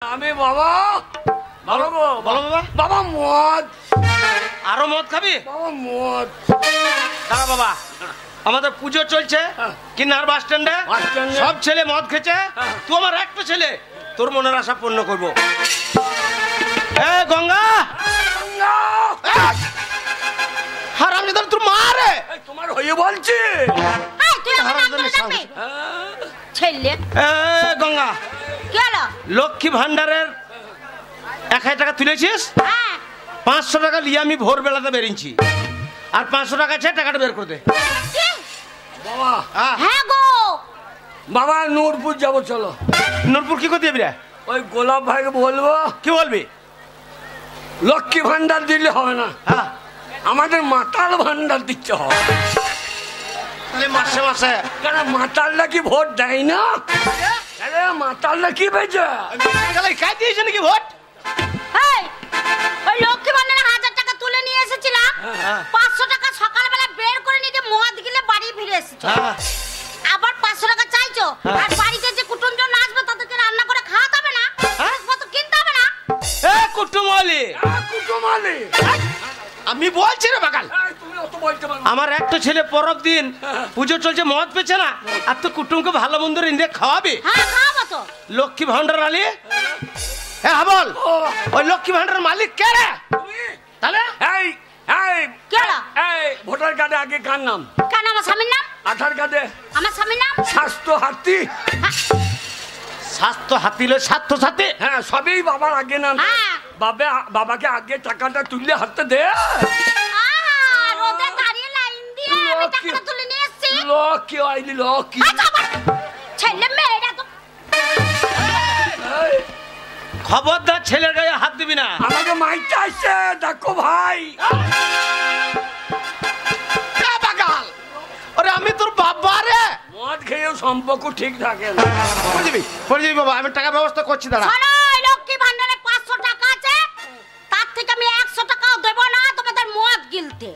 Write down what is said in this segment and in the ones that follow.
আমি বাবা বলো বাবা বাবা মদ আরো মদ খাবি? বাবা মদ দাঁড়া বাবা, আমাদের পুজো চলছে কিনার বাস স্ট্যান্ডে, সব ছেলে মদ খেছে, তুই আমার একটা ছেলে, তোর মনের আশা পূর্ণ করবো। এ গঙ্গা হারামজাদা, তোর মা রে তোমার হয়ে বলছি ছেলে। এ গঙ্গা, লক্ষ্মী ভান্ডারের 1000 টাকা তুলেছিস? 500 টাকা নিয়ে আমি ভোরবেলাতে বেরিয়েছি, আর 500 টাকা আছে, টাকাটা বের করে দে। বাবা হ্যাঁ গো বাবা, নূরপুর যাবো, চলো। নূরপুর কি করতে যাবি রে? ওই গোলাপ ভাইকে বলবো। কি বলবি? লক্ষ্মী ভান্ডার দিলে হবে না, হ্যাঁ আমাদের মাতাল ভান্ডার দিতে হবে। তাহলে মাসে মাসে কেন মাতালরা কি ভোট দেয় না? আরে মাতালরা কি পেয়েছে? খাই দিয়েছে নাকি ভোট? ওই লক্ষ্মী ভান্ডারে 1000 টাকা তুলে নিয়ে এসেছিলাম, 500 টাকা সকালবেলা বের করে নিয়ে মদ গিলে বাড়ি ফিরে এসেছি। আবার 500 টাকা চাইছো, আর বাড়িতে যে কুটুমজন আসবে তাদেরকে রান্না করে খাওয়াতে হবে না, জিনিসপত্র কিনতে হবে না? এ কুটুমালি, কুটুমালি আমি বলছি রে বাকাল, তুমি অত বলতে পারো? আমার একটা ছেলে পরব দিন পুজো চলছে, মদ পেছে না, আর তো কুটুমকে ভালো মন্দ রেঁধে খাওয়াবি? হ্যাঁ খাওয়াবো তো। লক্ষ্মী ভান্ডার আলি, হ্যাঁ বল, ওই লক্ষ্মী ভান্ডার মালিক কে রে? তাহলে এই এই এই ভোটার কার্ডে আগে কার নাম? কেন আমার স্বামীর নাম? আধার কার্ডে আমার স্বামীর নাম স্বাস্থ্য হাতি। স্বাস্থ্য হাতি লো, স্বাস্থ্য সাথী, হ্যাঁ সবই বাবার আগে নাম। বাবাকে আগে টাকাটা তুললে হাতে দে। রোদে দাঁড়িয়ে লাইন দিয়ে আমি টাকাটা তুলে নিয়ে এসেছি। লক্ষ্মী আইলি লক্ষ্মী। ছেলে মেয়েরা তো খবরদার ছেলের গায়ে হাত দিবি না। আমাকে মাইতে আসছে, দেখো ভাই। আরে আমি তোর বাবা রে, মদ খেয়েও সম্পর্ক ঠিক থাকে না। পড়ে যাবি বাবা, আমি টাকা ব্যবস্থা করছি, দাঁড়া। শোনো, লক্ষ্মী ভান্ডারে 500 টাকা আছে, তার থেকে আমি 100 টাকাও দেব না তোমাদের মদ গিলতে।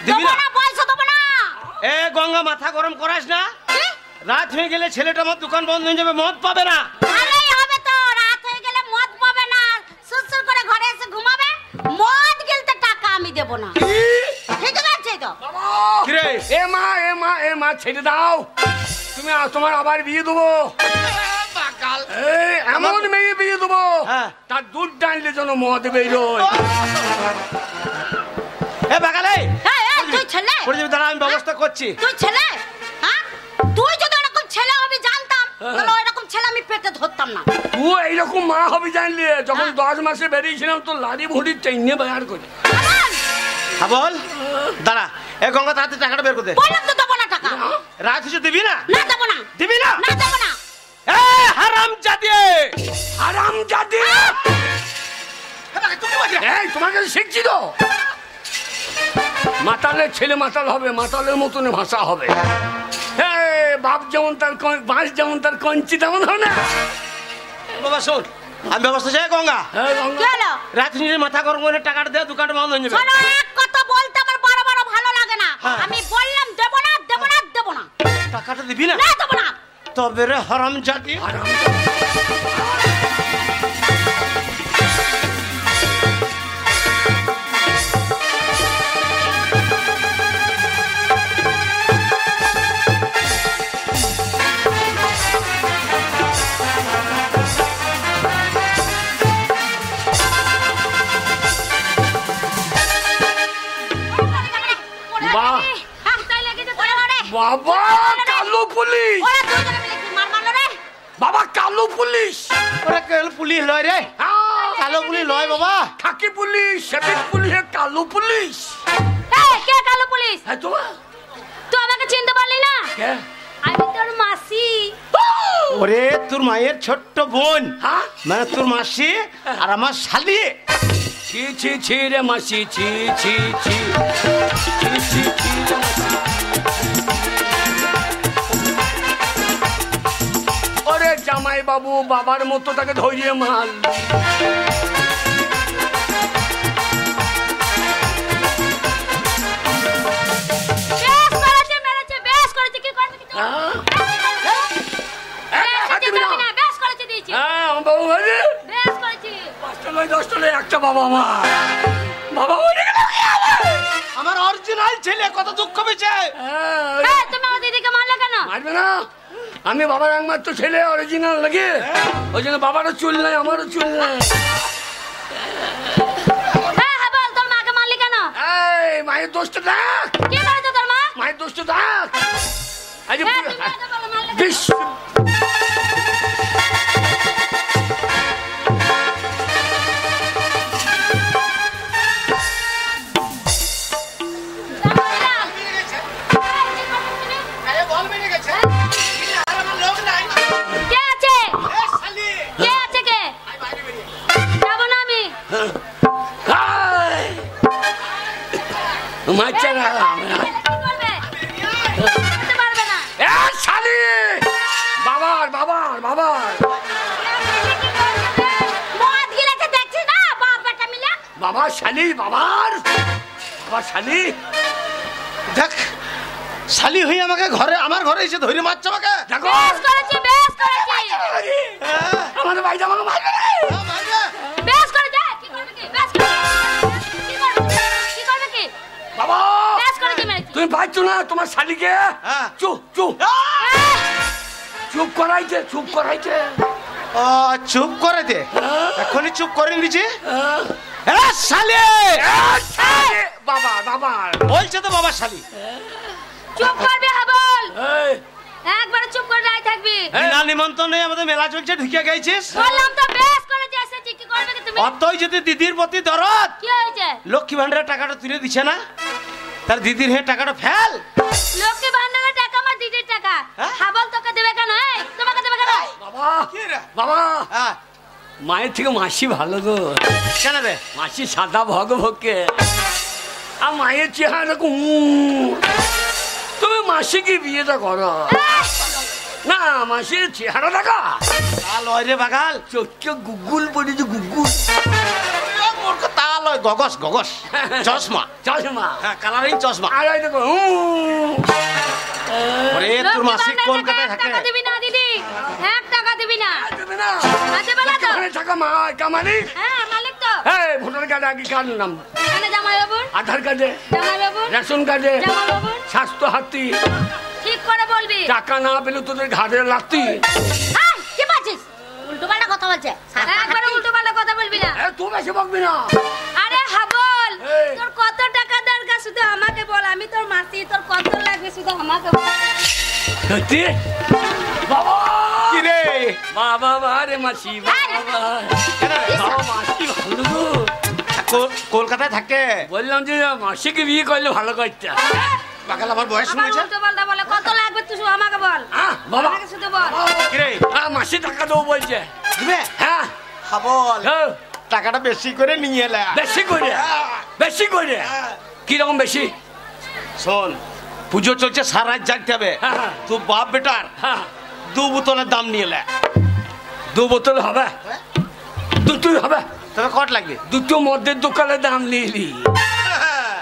দিবি না? পয়সা দেব না। এ গঙ্গা, মাথা গরম করাস না, রাত হয়ে গেলে ছেলেটা আমার দোকান বন্ধ হয়ে যাবে, মদ পাবে না। আরেই হবে তো, রাত হয়ে গেলে মদ পাবে না, সুসুর করে ঘরে এসে ঘুমাবে, মদ গিলতে টাকা আমি দেব না। ঠিক আছে তো? কি রে? এ মা ছেড়ে দাও, তুমি তোমার আবার বিয়ে দেবো। এমন মেয়ে বিয়ে দেবো তার দুধ টানলে যেন মদ বেরোয়। এ বাগালে, তুই ছেলে? পড়ে যাবি, দাঁড়া, আমি ব্যবস্থা করছি। তুই ছেলে? হ্যাঁ, তুই যদি এরকম ছেলে আমি জানতাম, তাহলে এরকম ছেলে আমি পেটে ধরতাম না। তুই এইরকম মা হবি জানলে, যখন 10 মাসে বেরিয়েছিলাম তো লাড়ি ভুড়ি টেনে বের করে। হ্যাঁ বল, দাঁড়া। এ গঙ্গা, তাড়াতাড়ি টাকাটা বের করে দে। বললাম তো দেবো না টাকা। রাত হচ্ছে, দিবি না? না দেবো না। দিবি না? না দেবো না। এ হারামজাদি, হারামজাদি, এই তোমার কাছে শিখছি তো। মাতালের ছেলে মাতাল হবে, মাতালের মতন ভাষা হবে। বাপ যেমন তার বাঁশ, যেমন তার কঞ্চি, তেমন হবে না। বাবা শোন, আমি ব্যবস্থা চাই। গঙ্গা, রাত নিজের মাথা গরম করে টাকাটা দেওয়া, দোকানটা বন্ধ হয়ে যাবে। শোনো, এক কথা বলতে আমার বড় বড় ভালো লাগে না। আমি বললাম দেবো না, দেবো না, দেবো না। টাকাটা দিবি না? না দেবো না। তবে রে হারামজাদি, বাবা কালো পুলিশ, বাবা কালো পুলিশ। ওরে কালো পুলিশ লয় রে, কালো পুলিশ লয় বাবা, খাকি পুলিশ, সেফিক পুলিশ, কালো পুলিশ। কে কালো পুলিশ? তুই আমাকে চিনতে পারলি না? আমি তোর মাসি। ওরে তোর মায়ের ছোট্ট বোন, মানে তোর মাসি আর আমার শালি। ছি ছি ছি রে মাসি, ছি ছি ছি ছি ছি ছি রে মাসি। ওরে জামাই বাবু, বাবার মতো তাকে ধরিয়ে মাল। বেশ করেছে, কি করবে? বাবু 5টা নয় 10টা নয় একটা বাবা মা বাবা মরে গেল আমার অরিজিনাল ছেলে কত দুঃখ পেয়েছে। তুমি আমার দিদিকে মারলে কেন? মারবে না, আমি বাবার একমাত্র ছেলে অরিজিনাল লাগে, ওই জন্য বাবারও চুল নাই আমারও চুল নাই। বল তোর মাকে মারলি কেন? এই মায়ের দোষটা দেখ, কি করেছে তোর মা? মায়ের দোষটা দেখ। আরে বিশ্ব বাবার বাবার বাবার বাবার শালি বাবার বাবার শালি দেখ শালি হয়ে আমাকে ঘরে আমার ঘরে এসে ধরে মারছে আমাকে। দেখো বেশ করেছি বেশ করেছি আমাদের ভাইটা আমাকে মারবে বেশ করে দে কি করবে কি বেশ করে কি করবে কি বাবা বেশ করেছি মেরেছি তুমি পাচ্ছ না তোমার শালিকে চুপ চুপ চুপ করাইছে চুপ করাইছে ও চুপ করে দে এখনই চুপ করে নিয়েছে শালি বাবা বাবা বলছে তো বাবা শালি চুপ করবে হাবল এই একবার চুপ করে রাই থাকবি বিনা নিমন্ত্রণে আমাদের মেলা চলছে ঢুকে গেছিস বললাম তো বেশ করে এসেছি কি করবে কি তুমি অতই যদি দিদির প্রতি দরদ কি হয়েছে লক্ষ্মী ভান্ডারের টাকাটা তুলে দিছে না তার দিদির হে টাকাটা ফেল লক্ষ্মী ভান্ডারের টাকা আমার দিদির টাকা হাবল তোকে দেবে কেন এই তোমাকে দেবে কেন বাবা বাবা মায়ের থেকে মাসি ভালো গো কেন রে মাসি সাদা ভগভকে আর মায়ের চেহারা তুমি মাসিকে বিয়েটা করো না মাসির চেহারা দেখা রে বাগাল চোখে গুগুল পড়েছে গুগুল তা লয় গগস গগস চশমা চশমা হ্যাঁ কালারিং চশমা আর এই দেখো ওরে তোর মাসি কলকাতায় থাকে টাকা দিবি না দিদি 1 টাকা দিবি না দেবে না দেবে না তো টাকা মা কামালিক হ্যাঁ মালিক তো এই ভোটার কার্ডে আগে কার নাম এখানে জামাই বাবুর আধার কার্ডে জামাই বাবুর রেশন কার্ডে জামাই বাবুর স্বাস্থ্য হাতি ঠিক করে বলবি টাকা না পেলে তোদের ঘাড়ে লাত্তি হ্যাঁ কি বলছিস উল্টো পাল্টা কথা বলছে একবার উল্টো পাল্টা কথা বলবি না তুই বেশি বকবি না আরে হাবল এই। তোর কত টাকা দরকার শুধু আমাকে বল আমি তোর মাসি তোর কত লাগবে শুধু আমাকে বল সত্যি বাবা কি রে বাবা বারে মাসি বাবা বাবা মাসি ভালো গো কলকাতায় থাকে বললাম যে মাসিকে বিয়ে করলে ভালো করতে বাগাল আমার বয়স আবার হয়েছে উল্টো পাল্টা বলে কত লাগবে তুই শুধু আমাকে বল বাবা আমাকে শুধু বল কি রে মাসি টাকা দেবো বলছে দিবে হ্যাঁ হাবল হ্যাঁ, টাকাটা বেশি করে নিয়ে এলে বেশি করে বেশি করে কিরকম বেশি শোন পুজো চলছে সারা রাত জাগতে হবে হ্যাঁ। তুই বাপ বেটার হ্যাঁ 2 বোতলের দাম নিয়ে এলে 2 বোতল হবে দুটোই হবে তবে কত লাগবে দুটো মদের দোকানের দাম নিলি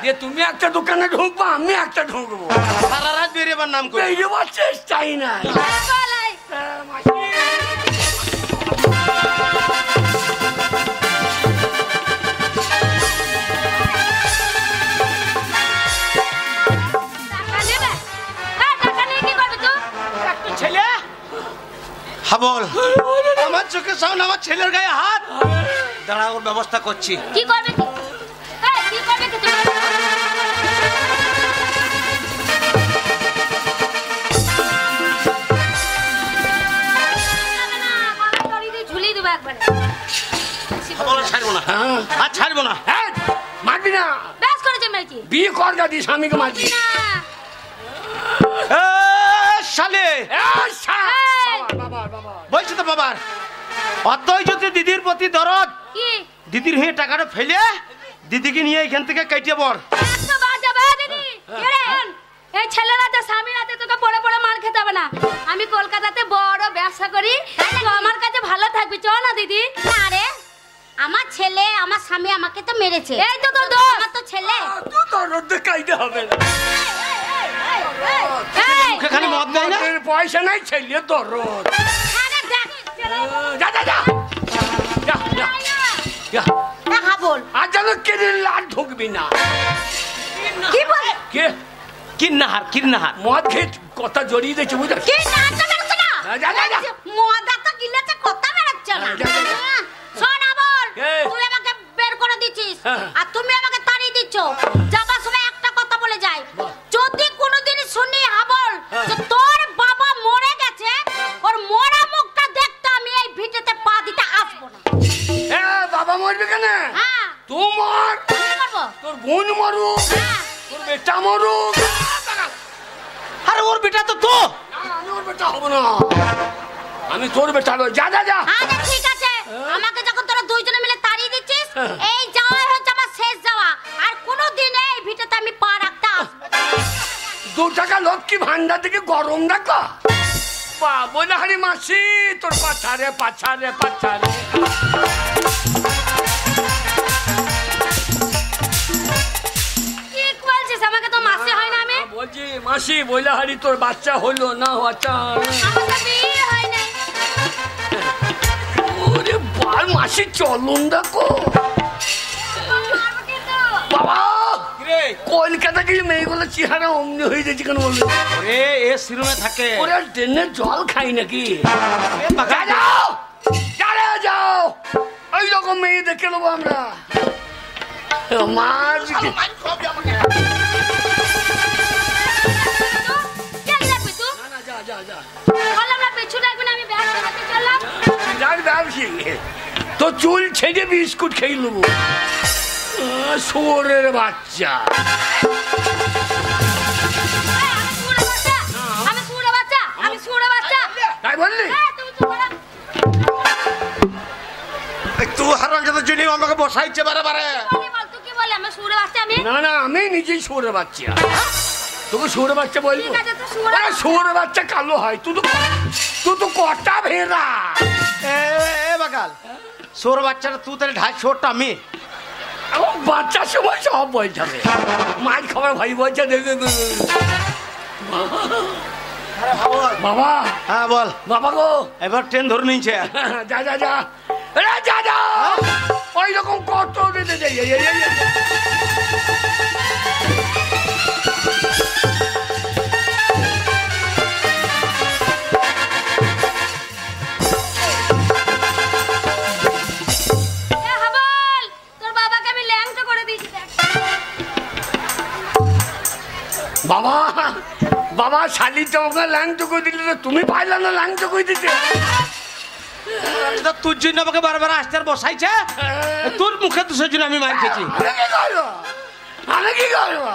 যে তুমি একটা দোকানে ঢুকবো আমি একটা ঢুকবো সারা রাত বেরিয়েবার নাম করে বেরিয়েবার চেষ্টাই নাই বল এই। টাকা নেবে হ্যাঁ টাকা নিয়ে কি করবি তুই একটা ছেলে হাবল আমার চোখের সামনে আমার ছেলের গায়ে হাত দাঁড়া ওর ব্যবস্থা করছি কি করবে কি এই কি করবে কি তুই ঝুলি দেবো একবারে হাবল ছাড়বো না আর ছাড়বো না হ্যাঁ মারবি না বেশ করেছে মেয়েছি বিয়ে কর গাদি স্বামীকে মারবি না শালে বলছি তো বাবার অতই যদি দিদির প্রতি দরদ কি দিদির হয়ে টাকাটা ফেলে দিদিকে নিয়ে এখান থেকে কেটে পড় একশো বার যাবে দিদি এরেন এই ছেলেরা তো স্বামী রাতে তোকে পড়ে পড়ে মার খেতে হবে না আমি কলকাতাতে বড় ব্যবসা করি তো আমার কাছে ভালো থাকবি চ না দিদি না রে আমার ছেলে আমার স্বামী আমাকে তো মেরেছে এই তো তোর দোষ আমার তো ছেলে তুই তোর রোদ্দে কাইতে হবে না এই মুখে খালি মদ দেয় না পয়সা নাই ছেলে তোর রোদ আরে দেখ যা যা যা যা যা না কোনো কেরিলার ঢুকবি না। কি বলে? কে? কিন্নাহার মদ খেয়ে কথা জড়িয়ে দিয়েছে বুঝলি? কি নাটক বেরোচ্ছে না? যা, যা, যা। মদা তো গিলেছে, কথা বেরোচ্ছে না। যা, যা, যা। শোন আমল, কে? তুই আমাকে বের করে দিচ্ছিস হ্যাঁ। আর তুমি আমাকে তাড়িয়ে দিচ্ছ। যাবার সময় একটা কথা বলে যাই, যদি কোনোদিন শুনি হাবল যে তোর বাবা মরে গেছে, ওর মরা মুখটা দেখতে আমি এই ভিটেতে পা দিতে আসবো না। বাবা মরবে কেন? হ্যাঁ, তুই মর, আমি করবো। তোর বোন মরুক, হ্যাঁ, তোর বেটা মরুক। আরে ওর বেটা তো তো আমি ওর বেটা হবো না, আমি তোর বেটা হবো। যা যা যা। আচ্ছা ঠিক আছে, আমাকে যখন তোরা দুইজনে মিলে তাড়িয়ে দিচ্ছিস, এই যাওয়াই হচ্ছে আমার শেষ যাওয়া। আর কোনোদিন এই ভিটেতে আমি পা রাখতে আসবো না। 2 টাকা লক্ষ্মী ভান্ডার থেকে গরম রাখা বলে হারি মাসি তোর পাছারে পাছারে পাছারে। কি বলছিস? আমাকে তো মাসি হয় না। আমি বলছি মাসি বলে হারি তোর বাচ্চা হলো না বাচ্চা? আমার তো বিয়ে হয় নাই। ওরে বাল মাসি চলুন দেখো বাবা। কলকাতা গিয়ে মেয়েগুলো চেহারা অমনি হয়ে যাচ্ছে কেন বলবে? এ সিরুমে থাকে। ওরা ট্রেনের জল খাই নাকি? বাগা যাও যাও যাও, ওই রকম মেয়ে দেখে নেবো আমরা। মাছ যা যা যা তো চুল ছেড়ে বিস্কুট খেয়ে নেবো। শুয়োরের বাচ্চা। তাই বললি? তুই হারামজাদার জন্য আমাকে বসাইছে বারে বারে। না না, আমি নিজেই শুয়োরের বাচ্চা। তোকে শুয়োরের বাচ্চা বলবো? শুয়োরের বাচ্চা কালো হয়। তুই তো কটা ভেড়া। এ বাগাল, সোর বাচ্চাটা তুই তাহলে 250টা আমি। বাচ্চার সময় সব বলতে হবে। মাছ খাবার ভাই বলছে দেখে বাবা। হ্যাঁ বল বাবা গো, এবার ট্রেন ধরে নিয়েছে। যা যা যা যা যা, ওই রকম কত দিতে যাই। বাবা বাবা শালি তোমাকে ল্যাংটো করে দিলে তো তুমি পাইলা না ল্যাংটো করে দিতে। তোর জন্য আমাকে বারবার আসতে আর বসাইছে। তোর মুখে তো সেজন্য আমি মার খেয়েছি। আমি কি করবো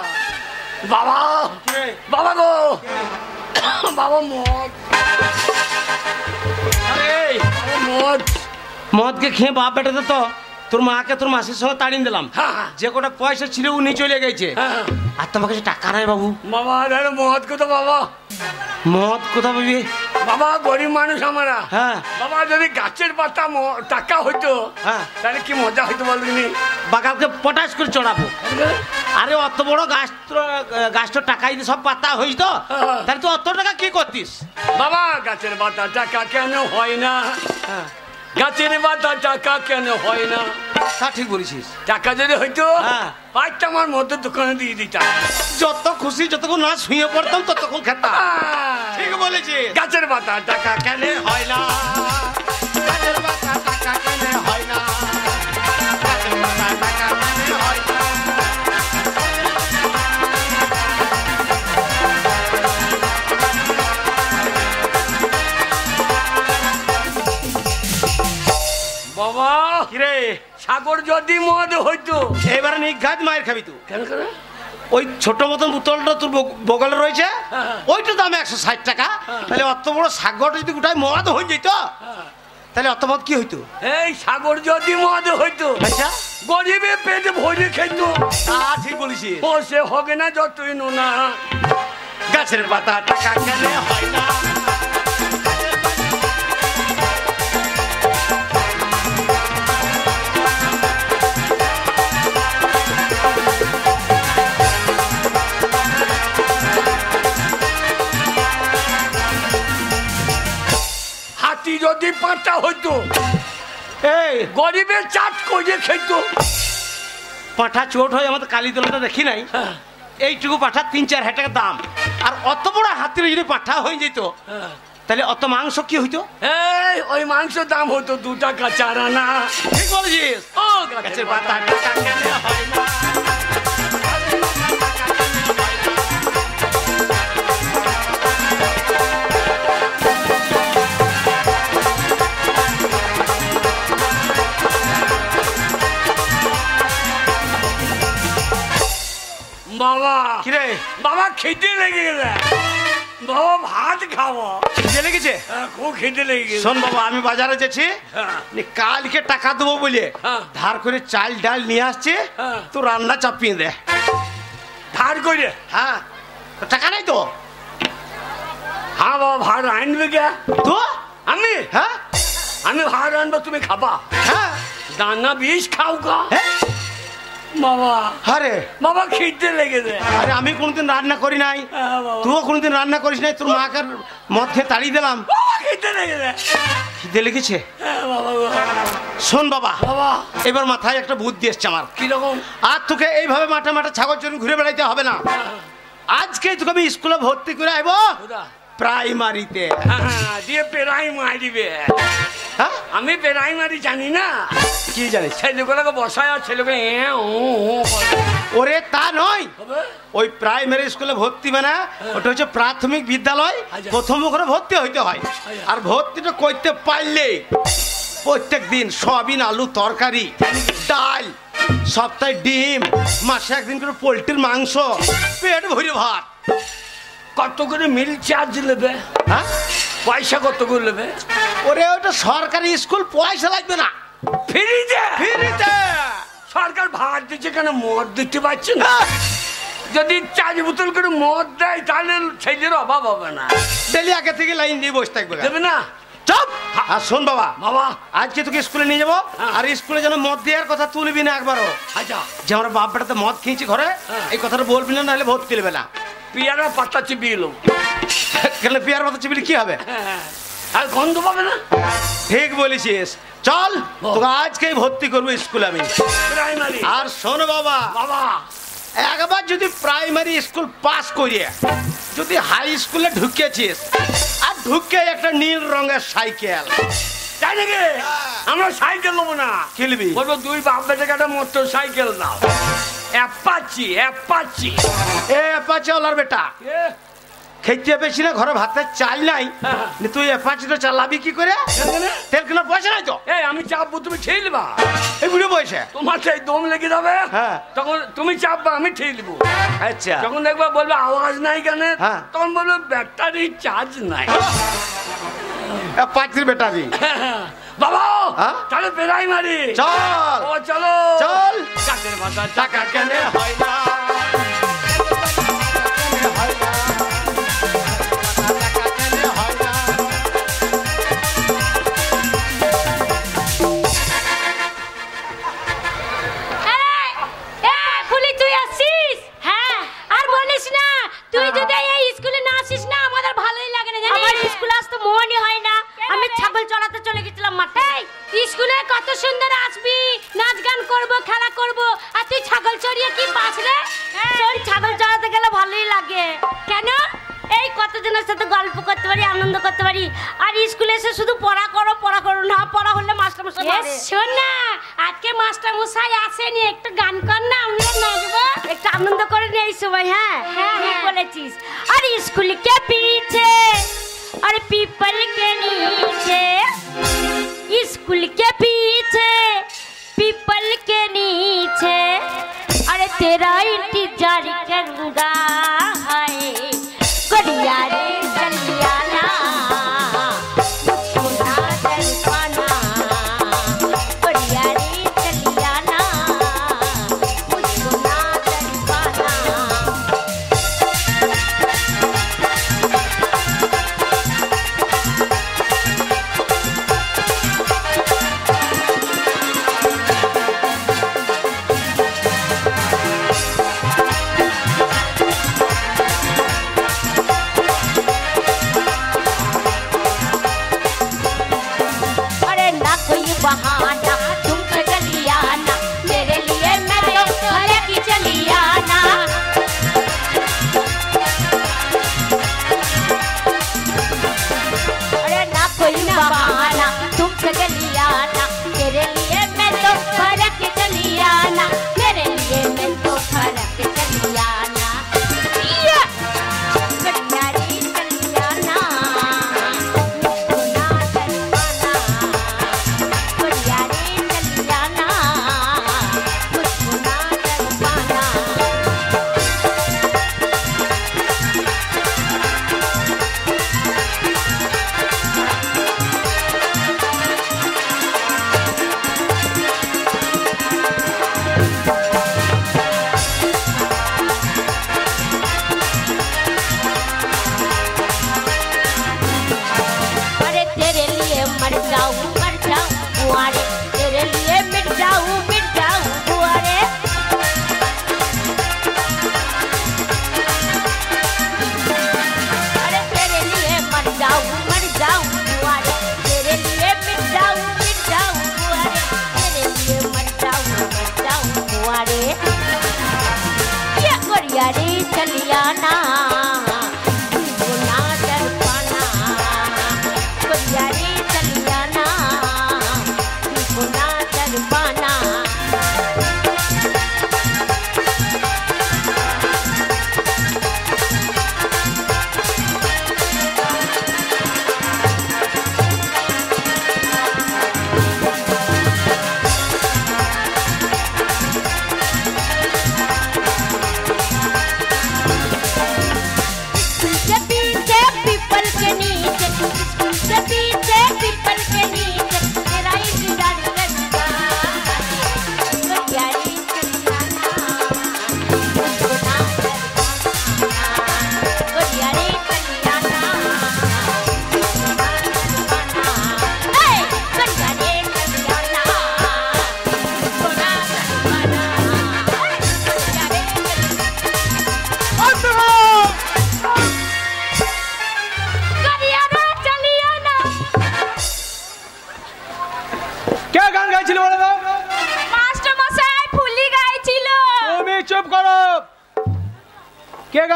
বাবা? বাবা গো বাবা, মদ মদ মদকে খেয়ে বাপ বেটাতে তো তোর মাকে তোর মাসির সঙ্গে তাড়িয়ে দিলাম। যে কটা পয়সা ছিল উনি চলে গেছে। আর তোমার কাছে টাকা নাই বাবু। বাবা মদ কোথা বাবা? মদ কোথা পাবি বাবা? গরিব মানুষ আমরা। হ্যাঁ বাবা, যদি গাছের পাতা টাকা হইতো তাহলে কি মজা হইতো বলবিনি? বাগালকে পটাশ করে চড়াবো। আরে অত বড় গাছটা টাকা দিতে সব পাতা হইত, তাহলে তুই অত টাকা কি করতিস? বাবা গাছের পাতা টাকা কেন হয় না? গাছের পাতা টাকা কেন হয় না? তা ঠিক বলেছিস। টাকা যদি হইতো পাঁচটা আমার মধ্যে দোকানে দিয়ে দিতাম। যত খুশি যতক্ষণ না শুয়ে পড়তাম ততক্ষণ খেতাম। ঠিক বলেছিস। গাছের পাতা টাকা কেন হয় না? গাছের পাতা টাকা কেন হয় না? গাছের পাতা টাকা কেন হয় না? বাবা কিরে, সাগর যদি মদ হইতো এবারে নিঘাত মায়ের খাবি তুই। কেন কেন? ওই ছোট মতন বোতলটা তোর বগলে রয়েছে, ওইটা দাম 160 টাকা। তাহলে অত বড় সাগরটা যদি গোটায় মদ হয়ে যেত তাহলে অত মদ কি হইতো? এই সাগর যদি মদ হইতো আচ্ছা, গরিবে পেটে ভরে খেত। ঠিক বলেছিস। ও সে হবে না যতই নোনা। গাছের পাতা টাকা কেন হয় না? হাতি যদি পাঁচটা হইতো এই গরিবের চাট করে খেত। পাঁঠা চোট হয়ে আমাদের কালীতলাটা দেখি নাই, এইটুকু পাঁঠা 3-4 হাজার টাকা দাম। আর অত বড় হাতির যদি পাঁঠা হয়ে যেত তাহলে অত মাংস কি হইতো? এই ওই মাংসের দাম হতো 2 টাকা 4 আনা। ঠিক বলেছিস। ও গাছের পাতা বাবা। কিরে বাবা খেতে লেগে গেছে বাবা, ভাত খাবো। খিদে লেগেছে? খুব খেতে লেগে গেছে। শোন বাবা, আমি বাজারে যাচ্ছি, কালকে টাকা দেবো বলে ধার করে চাল ডাল নিয়ে আসছে, তো রান্না চাপিয়ে দে। ধার করে? হ্যাঁ। টাকা নাই তো? হ্যাঁ বাবা, ভাত আনবে কে? তো আমি? হ্যাঁ আমি ভাত আনবো, তুমি খাবা? হ্যাঁ। দানা বিষ খাও কা বাবা? আরে বাবা খেতে লেগেছে। আরে আমি কোনদিন রান্না করি নাই, তুইও কোনদিন রান্না করিস নাই, তোর মাকে মদ খেয়ে তাড়িয়ে দিলাম। খেতে লেগেছে। খিদে লেগেছে? শোন বাবা, বাবা এবার মাথায় একটা বুদ্ধি এসছে আমার। কিরকম? আর তোকে এইভাবে মাঠে মাঠে ছাগল চড়ে ঘুরে বেড়াইতে হবে না। আজকে তোকে আমি স্কুলে ভর্তি করে আইব, প্রাইমারিতে। দিয়ে প্রাইমারি দিবে? আমি প্রাইমারি জানি না। কি জানিস? ছেলেগুলোকে বসায় আর ছেলেকে ওরে তা নয়, ওই প্রাইমারি স্কুলে ভর্তি মানে ওটা হচ্ছে প্রাথমিক বিদ্যালয়, প্রথম ওখানে ভর্তি হইতে হয়। আর ভর্তিটা করতে পারলে প্রত্যেক দিন সয়াবিন আলু তরকারি, ডাল, সপ্তাহে ডিম, মাসে একদিন করে পোল্ট্রির মাংস, পেট ভরে ভাত। কত করে মিল চার্জ নেবে? হ্যাঁ, পয়সা কত করে নেবে? ওরে ওটা সরকারি স্কুল, পয়সা লাগবে না, ফ্রিতে। ফ্রিতে। সরকার ভাত দিচ্ছে কেন, মদ দিতে পারছে না? যদি 4 বোতল করে মদ দেয় তাহলে ছেলের অভাব হবে না। ডেলি আগে থেকে লাইন দিয়ে বসে থাকবে। দেবে না? চুপ। আর শোন বাবা, বাবা আজকে তোকে স্কুলে নিয়ে যাবো, আর স্কুলে যেন মদ দেওয়ার কথা তুলবি না একবারও। আচ্ছা। যে আমার বাপ বেটাতে মদ খেয়েছি ঘরে, এই কথাটা বলবি না, নাহলে ভর্তি নেবে না। পেয়ারা পাতা চিবিয়ে এলো। কেন পেয়ার পাতা চিবিলে কি হবে? আর গন্ধ পাবে না? ঠিক বলেছিস। চল, তোকে আজকেই ভর্তি করবো স্কুলে আমি, প্রাইমারি। আর শোন বাবা, বাবা একবার যদি প্রাইমারি স্কুল পাস করিয়ে যদি হাই স্কুলে ঢুকেছিস, আর ঢুকে একটা নীল রঙের সাইকেল, তাই নাকি? আমরা সাইকেল নেবো না। খেলবি? বলবো 2 বাপ বেটাকে একটা মোটর সাইকেল দাও। অ্যাপাচি। অ্যাপাচি। এ অ্যাপাচি ওলার বেটা, খেতে পেয়েছি না, ঘরে ভাতের চাল নাই, তুই অ্যাপাচিটা চালাবি কি করে? তেল কেনার পয়সা নাই তো। এই আমি চাপবো, তুমি ঠেলবা। এই বুড়ো বয়সে তোমার সেই দম লেগে যাবে, তখন তুমি চাপবা, আমি ঠেলবো। আচ্ছা। যখন দেখবা বলবে আওয়াজ নাই কেন, তখন বলবে ব্যাটারি চার্জ নাই। অ্যাপাচির ব্যাটারি। বাবা তাহলে প্রাইমারি চল। ও চলো চল। গাছের পাতা টাকা কেন হয় না? কত সুন্দর আসবি, নাচ গান করবো, খেলা করবো, আর তুই ছাগল চড়িয়ে কি পাস রে? ছাগল চড়াতে গেলে ভালোই লাগে। কেন? এই কতজনের সাথে গল্প করতে পারি, আনন্দ করতে পারি, আর স্কুলে এসে শুধু পড়া করো পড়া করো, না পড়া হলে মাস্টার মশাই মারে। শোন না, আজকে মাস্টার মশাই আসেনি, একটু গান কর না, আমরা নাচবো, একটু আনন্দ করে নে এই সময়। হ্যাঁ ঠিক বলেছিস। আর স্কুল কে পিছে और पीपल के नीचे, स्कूल के पीछे पीपल के नीचे, अरे तेरा इंतजार करूंगा, हाय गड़िया रे चलियाना, मुझको ना डर पाना, गड़िया रे चलियाना, मुझको ना डर पाना।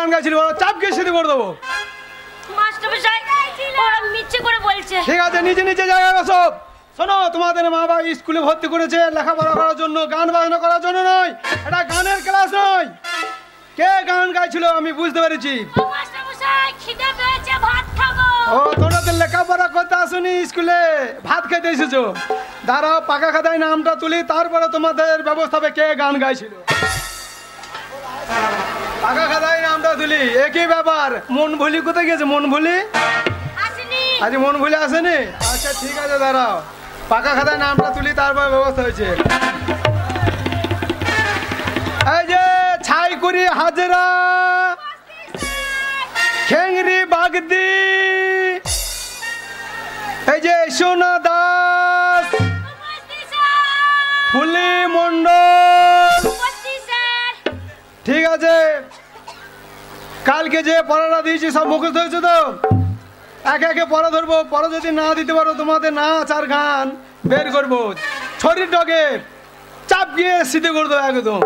গান গাইছিল বলো, চাপকে সিধে করে দেবো। মাস্টারমশাই ওরা মিথ্যে করে বলছে। ঠিক আছে, নিচে নিচে জায়গায় বসো। শোনো, তোমাদের মা বাবা স্কুলে ভর্তি করেছে লেখাপড়া করার জন্য, গান বাজনা করার জন্য নয়। এটা গানের ক্লাস নয়। কে গান গাইছিল আমি বুঝতে পেরেছি। মাস্টারমশাই খিদে পেয়েছে, ভাত খাবো। ও, তোমরা তো লেখাপড়া করতে আসোনি, স্কুলে ভাত খেতে এসেছো। দাঁড়াও, পাকা খাতায় নামটা তুলি, তারপরে তোমাদের ব্যবস্থা হবে কে গান গাইছিল। পাকা খাতায় নামটা তুলি। একই ব্যাপার। মন ভুলি কোথায় গেছে? মন ভুলি আসেনি। আজ মন ভুলে আসেনি? আচ্ছা ঠিক আছে, দাঁড়াও, পাকা খাতায় নামটা তুলি, তারপর ব্যবস্থা হয়েছে। এই যে ছাই করি হাজরা, খেংরি বাগদি, এই যে সোনা দাস, ফুলি মন্ডল। ঠিক আছে, কালকে যে পড়াটা দিয়েছি সব মুখস্থ হয়েছে তো? একে একে পড়া ধরবো, পড়া যদি না দিতে পারো তোমাদের নাচ আর গান বের করবো। শরীরটাকে চাপ গিয়ে সিধে করে দেবো একদম।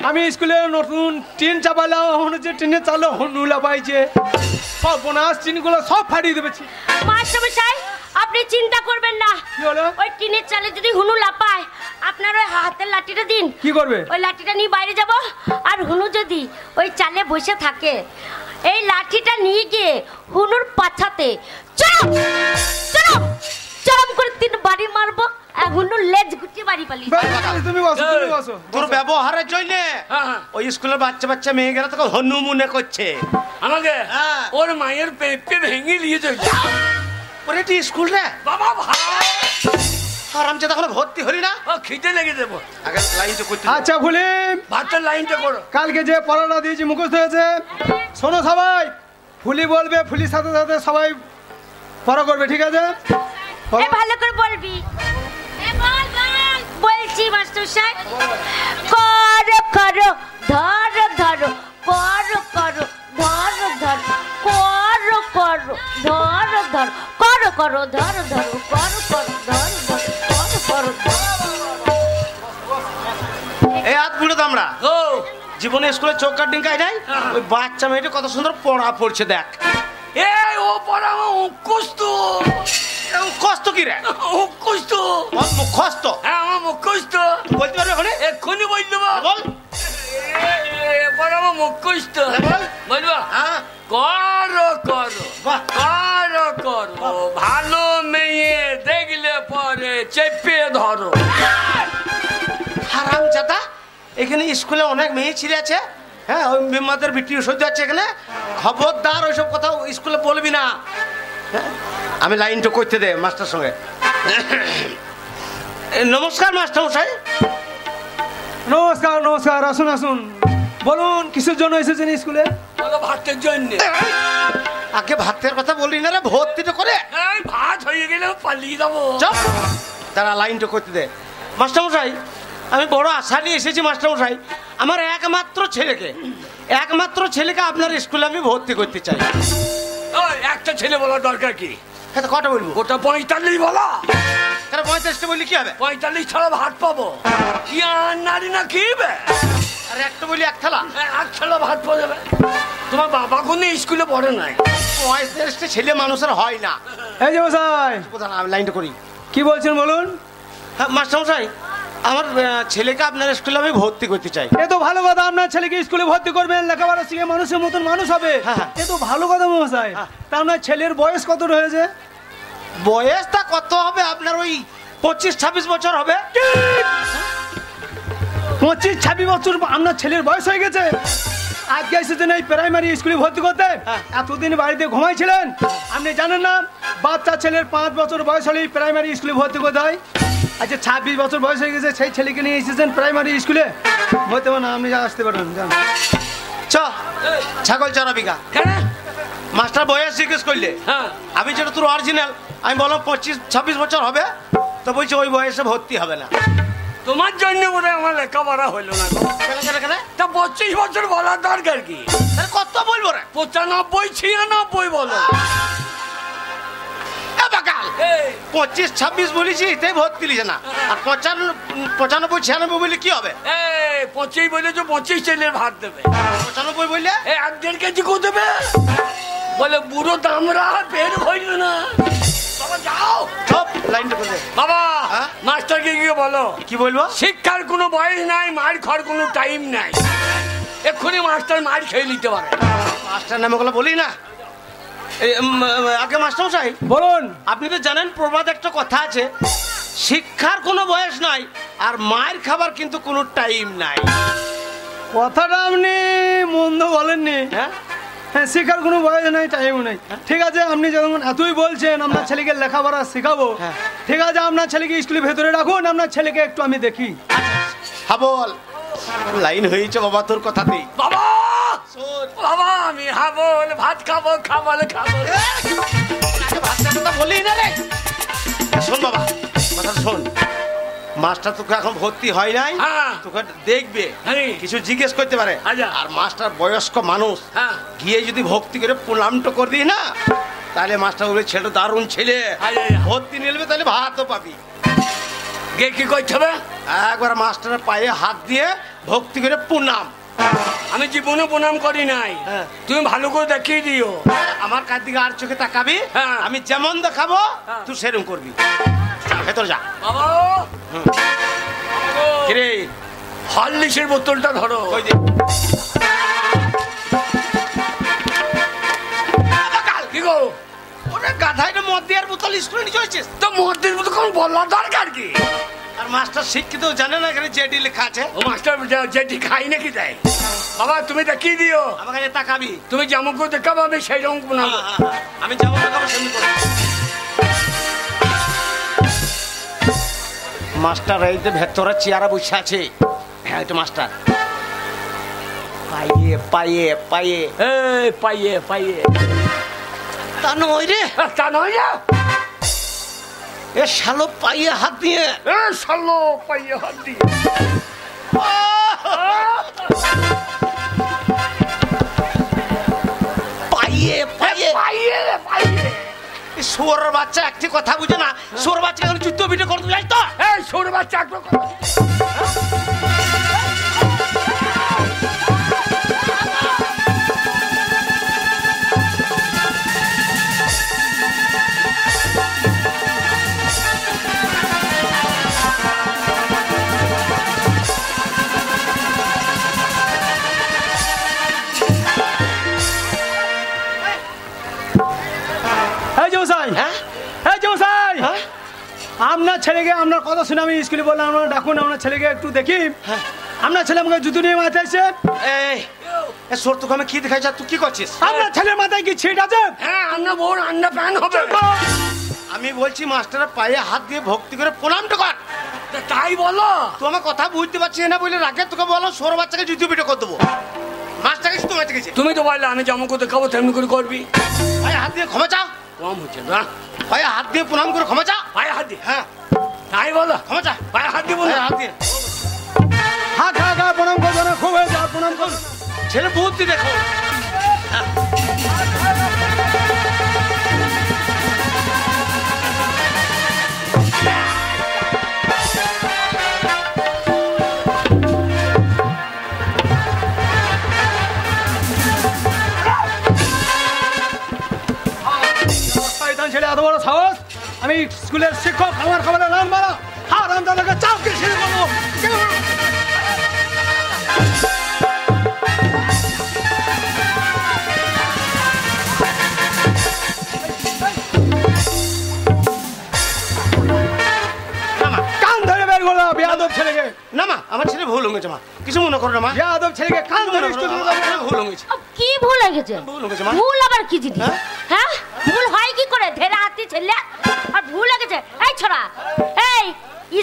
আমি স্কুলে নতুন টিন চাপালাম, এখন হচ্ছে টিনের চালো নুলা পাইছে, সব বোনাস টিনগুলো সব ফাটিয়ে দেবেছি। মাস্টারমশাই আপনি চিন্তা করবেন না। কি হলো? ওই টিনের চালে যদি হুনু লাপায়, আপনার ওই হাতের লাঠিটা দিন। কি করবে? ওই লাঠিটা নিয়ে বাইরে যাব, আর হুনু যদি ওই চালে বসে থাকে, এই লাঠিটা নিয়ে গিয়ে হুনুর পাছাতে চরম চরম চরম করে 3 বাড়ি মারবো, আর হুনু লেজ গুটিয়ে বাড়ি পালিয়ে যাবে। তুমি বসো, তুমি বসো। তোর ব্যবহারের জন্য ওই স্কুলের বাচ্চা মেয়ে গেলে তোকে হনু মনে করছে আমাকে। ওর মায়ের পেপে ভেঙে নিয়ে চলছে। ওরে এটি স্কুল রে বাবা ভাই, আরামচে তখন ভর্তি হলি না? ও খিদে লেগে দেবো। আগে লাইনটা করতে আচ্ছা ফুলি, ভাতের লাইনটা করো। কালকে যে পড়াটা দিয়েছি মুখস্থ হয়েছে, শোনো সবাই, ফুলি বলবে, ফুলির সাথে সাথে সবাই পড়া করবে, ঠিক আছে? এ ভালো করে বলবি। এ বল বল। বলছি মাস্টারমশাই, করো করো ধরো ধরো, করো করো ধরো ধরো, করো করো ধরো ধরো, করো করো ধরো ধরো, করো করো ধরো ধরো, করো করো। এই হাত বুড়ো দামড়া, ও জীবনে স্কুলে চোখ কাটিং কাই নাই? ওই বাচ্চা মেয়েটা কত সুন্দর পড়া পড়ছে দেখ। এই ও পড়া মুখস্থ। কষ্ট কি রে? মুখস্থ। মুখস্থ? হ্যাঁ আমার মুখস্থ। বলতে পারবে ওখানে? এক্ষুনি বল দেবো। বল। পড়া আমার মুখস্থ। বলবো? হ্যাঁ। করো করো বাহ। করো করো, ভালো মেয়ে দেখলে পরে চেপে ধরো। হারামজাদা, এখানে স্কুলে অনেক মেয়ে ছেলে আছে, হ্যাঁ, ওই মেম্মাদের বিটি সহ্য আছে এখানে। খবরদার ওইসব কথা স্কুলে বলবি না। হ্যাঁ? আমি লাইনটা করতে দে মাস্টার সঙ্গে। নমস্কার মাস্টার মশাই। নমস্কার নমস্কার, আসুন আসুন, বলুন কিসের জন্য এসেছেন স্কুলে? বলো ভাতের জন্য। আগে ভাতের কথা বললি না রে, ভর্তিটা করে। এই ভাত হয়ে গেলে পালিয়ে যাবো। চপ, তারা লাইনটা করতে দে। মাস্টার মশাই, আমি বড় আশা নিয়ে এসেছি মাস্টার মশাই, আমার একমাত্র ছেলেকে আপনার স্কুলে আমি ভর্তি করতে চাই। ওই একটা ছেলে বলার দরকার কি? হ্যাঁ, কটা বলবো? ওটা 45 বলা। তাহলে 45টা বললি কি হবে? 45 ছাড়া ভাত পাবো কি? আর নারী না কি বে? আরে একটা বলি এক থালা। এক ছাড়া ভাত পাওয়া যাবে? তোমার বাবা কোনো স্কুলে পড়ে নাই? 45টা ছেলে মানুষের হয় না। এই যে মশাই, কোথায় আমি লাইনটা করি। কি বলছেন বলুন? হ্যাঁ মাস্টার মশাই, আমার ছেলেকে আপনার স্কুলে আমি ভর্তি করতে চাই। এ তো ভালো কথা, আপনার ছেলেকে স্কুলে ভর্তি করবেন, লেখাপড়া শিখে মানুষের মতন মানুষ হবে। হ্যাঁ। এ তো ভালো কথা মশাই। তা আপনার ছেলের বয়স কত রয়েছে? বয়সটা কত হবে আপনার? ওই 25-26 বছর হবে। 25-26 বছর আপনার ছেলের বয়স হয়ে গেছে? আজকে এসেছেন এই প্রাইমারি স্কুলে ভর্তি করতে? এতদিন বাড়িতে ঘুমাইছিলেন? আপনি জানেন না বাচ্চা ছেলের 5 বছর বয়স হলেই প্রাইমারি স্কুলে ভর্তি করতে হয়? আচ্ছা 26 বছর বয়স হয়ে গেছে, সেই ছেলেকে নিয়ে এসেছেন প্রাইমারি স্কুলে ভর্তি? না, আপনি আসতে পারেন, যান। চ ছাগল চড়াবিঘা মাস্টার বয়স জিজ্ঞেস করলে, আমি যেটা তোর অরিজিনাল, আমি বললাম 25-26 বছর হবে, তো বলছি ওই বয়সে ভর্তি হবে না। তোমার জন্য বলে আমার লেখাপড়া হইলো না। তা 25 বছর বলার দরকার কি? কত বলবো রে? 95 96 বলো। 25 26 বলেছি তাই ভোট দিলিস না, আর 95 96 বলে কি হবে? 25 বলে তো 25 ছেলের ভাত দেবে, 95 বললে 1.5 কেজি করে দেবে। বলে বুড়ো দামরা পেট হইল না। বাবা যাও, সব লাইনটা বলে। বাবা মাস্টারকে গিয়ে বলো। কি বলবো? শিক্ষার কোনো বয়স নাই, মার খাওয়ার কোনো টাইম নাই। এক্ষুনি মাস্টার মার খেয়ে নিতে পারে। মাস্টার নামে গুলো বলি না। আগে মাস্টার মশাই বলুন। আপনি তো জানেন প্রবাদ একটা কথা আছে, শিক্ষার কোনো বয়স নাই আর মায়ের খাবার কিন্তু কোনো টাইম নাই। কথাটা আপনি মন্দ বলেননি। হ্যাঁ, শিক্ষার কোনো বয়স নাই, টাইম নাই। ঠিক আছে, আপনি যখন এতই বলছেন আপনার ছেলেকে লেখাপড়া শেখাবো, ঠিক আছে আপনার ছেলেকে স্কুলের ভেতরে রাখুন, আপনার ছেলেকে একটু আমি দেখি। হাবল লাইন হয়েছে বাবা তোর কথাতেই। বাবা বাবা আমি হাবল ভাত খাবো, খাবল খাবো। বলি না রে, শোন বাবা কথা শোন, মাস্টার তোকে এখন ভর্তি হয় নাই, তোকে দেখবে, কিছু জিজ্ঞেস করতে পারে। আর মাস্টার বয়স্ক মানুষ, গিয়ে যদি ভক্তি করে প্রণামটা করে দিই না, তাহলে মাস্টার বলে ছেলে দারুণ ছেলে, ভর্তি নিলবে, তাহলে ভাতও পাবি। গে কি করতে হবে? একবার মাস্টারের পায়ে হাত দিয়ে ভক্তি করে প্রণাম। আমি জীবনে প্রণাম করি নাই, তুমি ভালো করে দেখিয়ে দিও। আমার কাছ দিকে আর চোখে তাকাবি, আমি যেমন দেখাবো তুই সেরকম করবি। ভেতর যা বাবা। কিরে হরলিক্সের বোতলটা ধরো। ওই যে কি গো, ওরে গাধাইটা মদ দেওয়ার বোতল স্কুলে নিয়ে চলেছিস? তো মদের বোতল কোন বলার দরকার কি? আর মাস্টার শিক্ষিত জানে না এখানে জেডি লেখা আছে। ও মাস্টার যেটি খাই নাকি দেয়? বাবা তুমি দেখিয়ে দিও। আমার কাছে তাকাবি, তুমি যেমন করে দেখাবো আমি সেই রকম প্রণাম। আমি যেমন দেখাবো সেমনি করবো। মাস্টার এই যে ভেতরে চেয়ারে বসে আছে। হ্যাঁ এটা মাস্টার। পাইয়ে পাইয়ে পাইয়ে পাইয়ে পাইয়ে তা নয় রে, তা নয় রে। এ শালো পাইয়ে হাত দিয়ে, শালো পাইয়ে হাত দিয়ে। পাইয়ে পাইয়ে পাইয়ে পাইয়ে। শুয়োরের বাচ্চা একটি কথা বুঝে না, শুয়োর বাচ্চা এখন যুদ্ধ ভিডিও করতে যাই তো। এই শুয়োর বাচ্চা একটু আপনার ছেলেকে আপনার কথা শুনে আমি স্কুলে বললাম আপনার ডাকুন, আপনার ছেলেকে একটু দেখি। আপনার ছেলে আমাকে জুতো নিয়ে মাথায় এসে সোর তোকে আমি কি দেখাইছ, তুই কি করছিস? আপনার ছেলের মাথায় কি ছিট আছে? হ্যাঁ আমরা বউ রান্না প্যান হবে। আমি বলছি মাস্টারের পায়ে হাত দিয়ে ভক্তি করে প্রণামটা কর। তাই বলো? তুই আমার কথা বুঝতে পারছিস না বলে রাগে তোকে বলো সোর বাচ্চাকে জুতো পিটো করে দেবো। মাস্টারকে শুধু মারতে গেছে। তুমি তো বললে আমি যেমন করে খাবো তেমনি করে করবি। পায়ে হাত দিয়ে ক্ষমা চাও। কম হচ্ছে না, পায়ে হাত দিয়ে প্রণাম করে ক্ষমা চা। পায়ে হাত দিয়ে? হ্যাঁ তাই বলো, ক্ষমা চা। পায়ে হাত দিব না, হাত দিয়ে হাত খা প্রণাম করবো না, খুব হয়েছে প্রণাম করবো। ছেলে বুদ্ধি দেখো। ছেলে এত বড় সাহস, আমি স্কুলের শিক্ষক, আমার খবরের নাম বলো, আর আমি চাপকে ছেড়ে বলবো। কান ধরে বের করলো বেয়াদব ছেলেকে। না মা, আমার ছেলে ভুল হয়ে গেছে মা, কিছু মনে করো না মা। বেয়াদব ছেলেকে কান ধরে ভুল হয়ে গেছে। কি ভুল হয়ে গেছে? ভুল আবার কি দিদি? হ্যাঁ ভুল হয় কি করে? ধেরা হাতি ছেলে আর ভুল হয়ে গেছে। এই ছোড়া, এই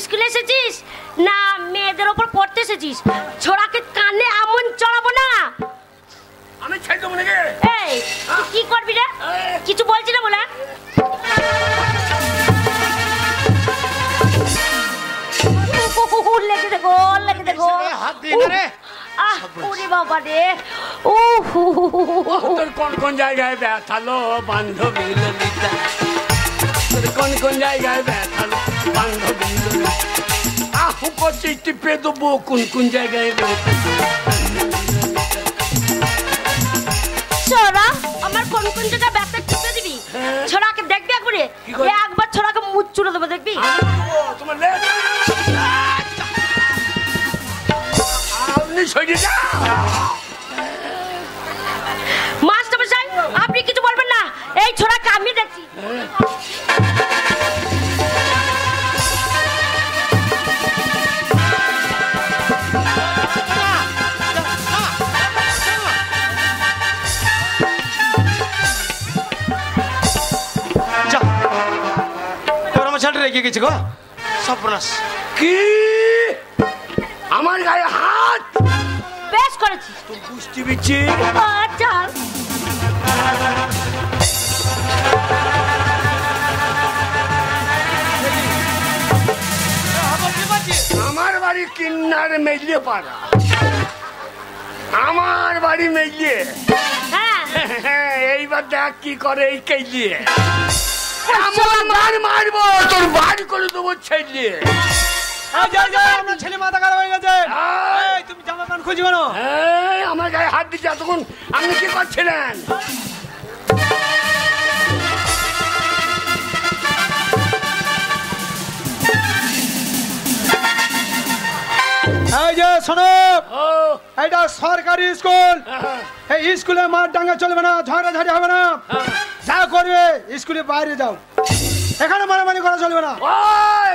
স্কুলে এসেছিস না মেয়েদের ওপর পড়তে এসেছিস? ছোড়াকে কানে আমন চড়াবো না আমি ছেড়ে দেবো নাকি? এই কি করবি রে? কিছু বলছি না বলে লেগে দেখো হাত দিয়ে না রে। ওরে বাবা রে তোর কোন কোন জায়গায় ব্যথালো বান্ধবী ললিতা, তোর কোন কোন জায়গায় ব্যথালো বান্ধবী ললিতা, আহু করছি টিপে দেবো কোন কোন জায়গায় ছোড়া আমার কোন কোন জায়গায় ব্যথা টিপে দিবি ছোড়াকে দেখবি একবারে একবার ছোড়াকে মুখ চুড়ে দেবো দেখবি তোমার আপনি সরে যা মাস্টার মশাই আপনি কিছু বলবেন না এই ছোড়াকে আমি দেখছি রেখে গেছে গো সর্বনাশ। কি আমার গায়ে হাত বেশ করেছি তুই বুঝতে পেরেছি আচ্ছা আমার বাড়ি কিন্নার মেজলে পাড়া, আমার বাড়ি মেজলে এইবার দেখ কি করে এই কেলিয়ে মার মারবো তোর বাড়ি করে দেবো ছেলে। আপনার ছেলে মাথা খারাপ হয়ে গেছে তুমি জামা প্যান্ট খুঁজি কেন আমার গায়ে হাত দিচ্ছে এতক্ষণ আপনি কি করছিলেন এই যে শোনো এটা সরকারি স্কুল এই স্কুলে মার ডাঙ্গা চলবে না ঝগড়াঝাড়ি হবে না যা করবে স্কুলে বাইরে যাও এখানে মারামারি করা চলবে না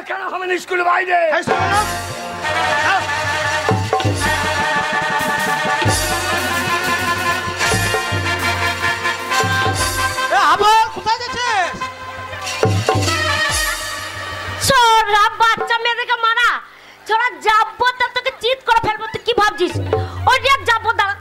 কেন হবে না স্কুলে বাইরে কোথায় যাচ্ছিস ছোড়া বাচ্চা মেয়েদেরকে মারা ছোড়া যাবো তা তোকে চিৎ করে ফেলবো তুই কি ভাবছিস ওই যে যাবো দাঁড়া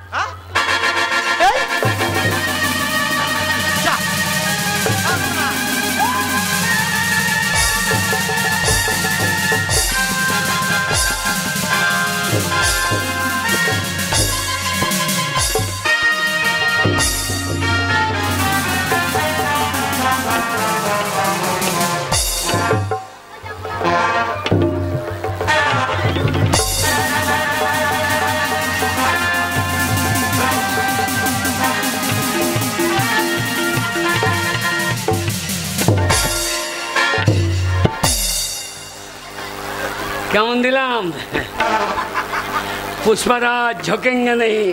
কেমন দিলাম पुष्पराज झुकेंगे नहीं,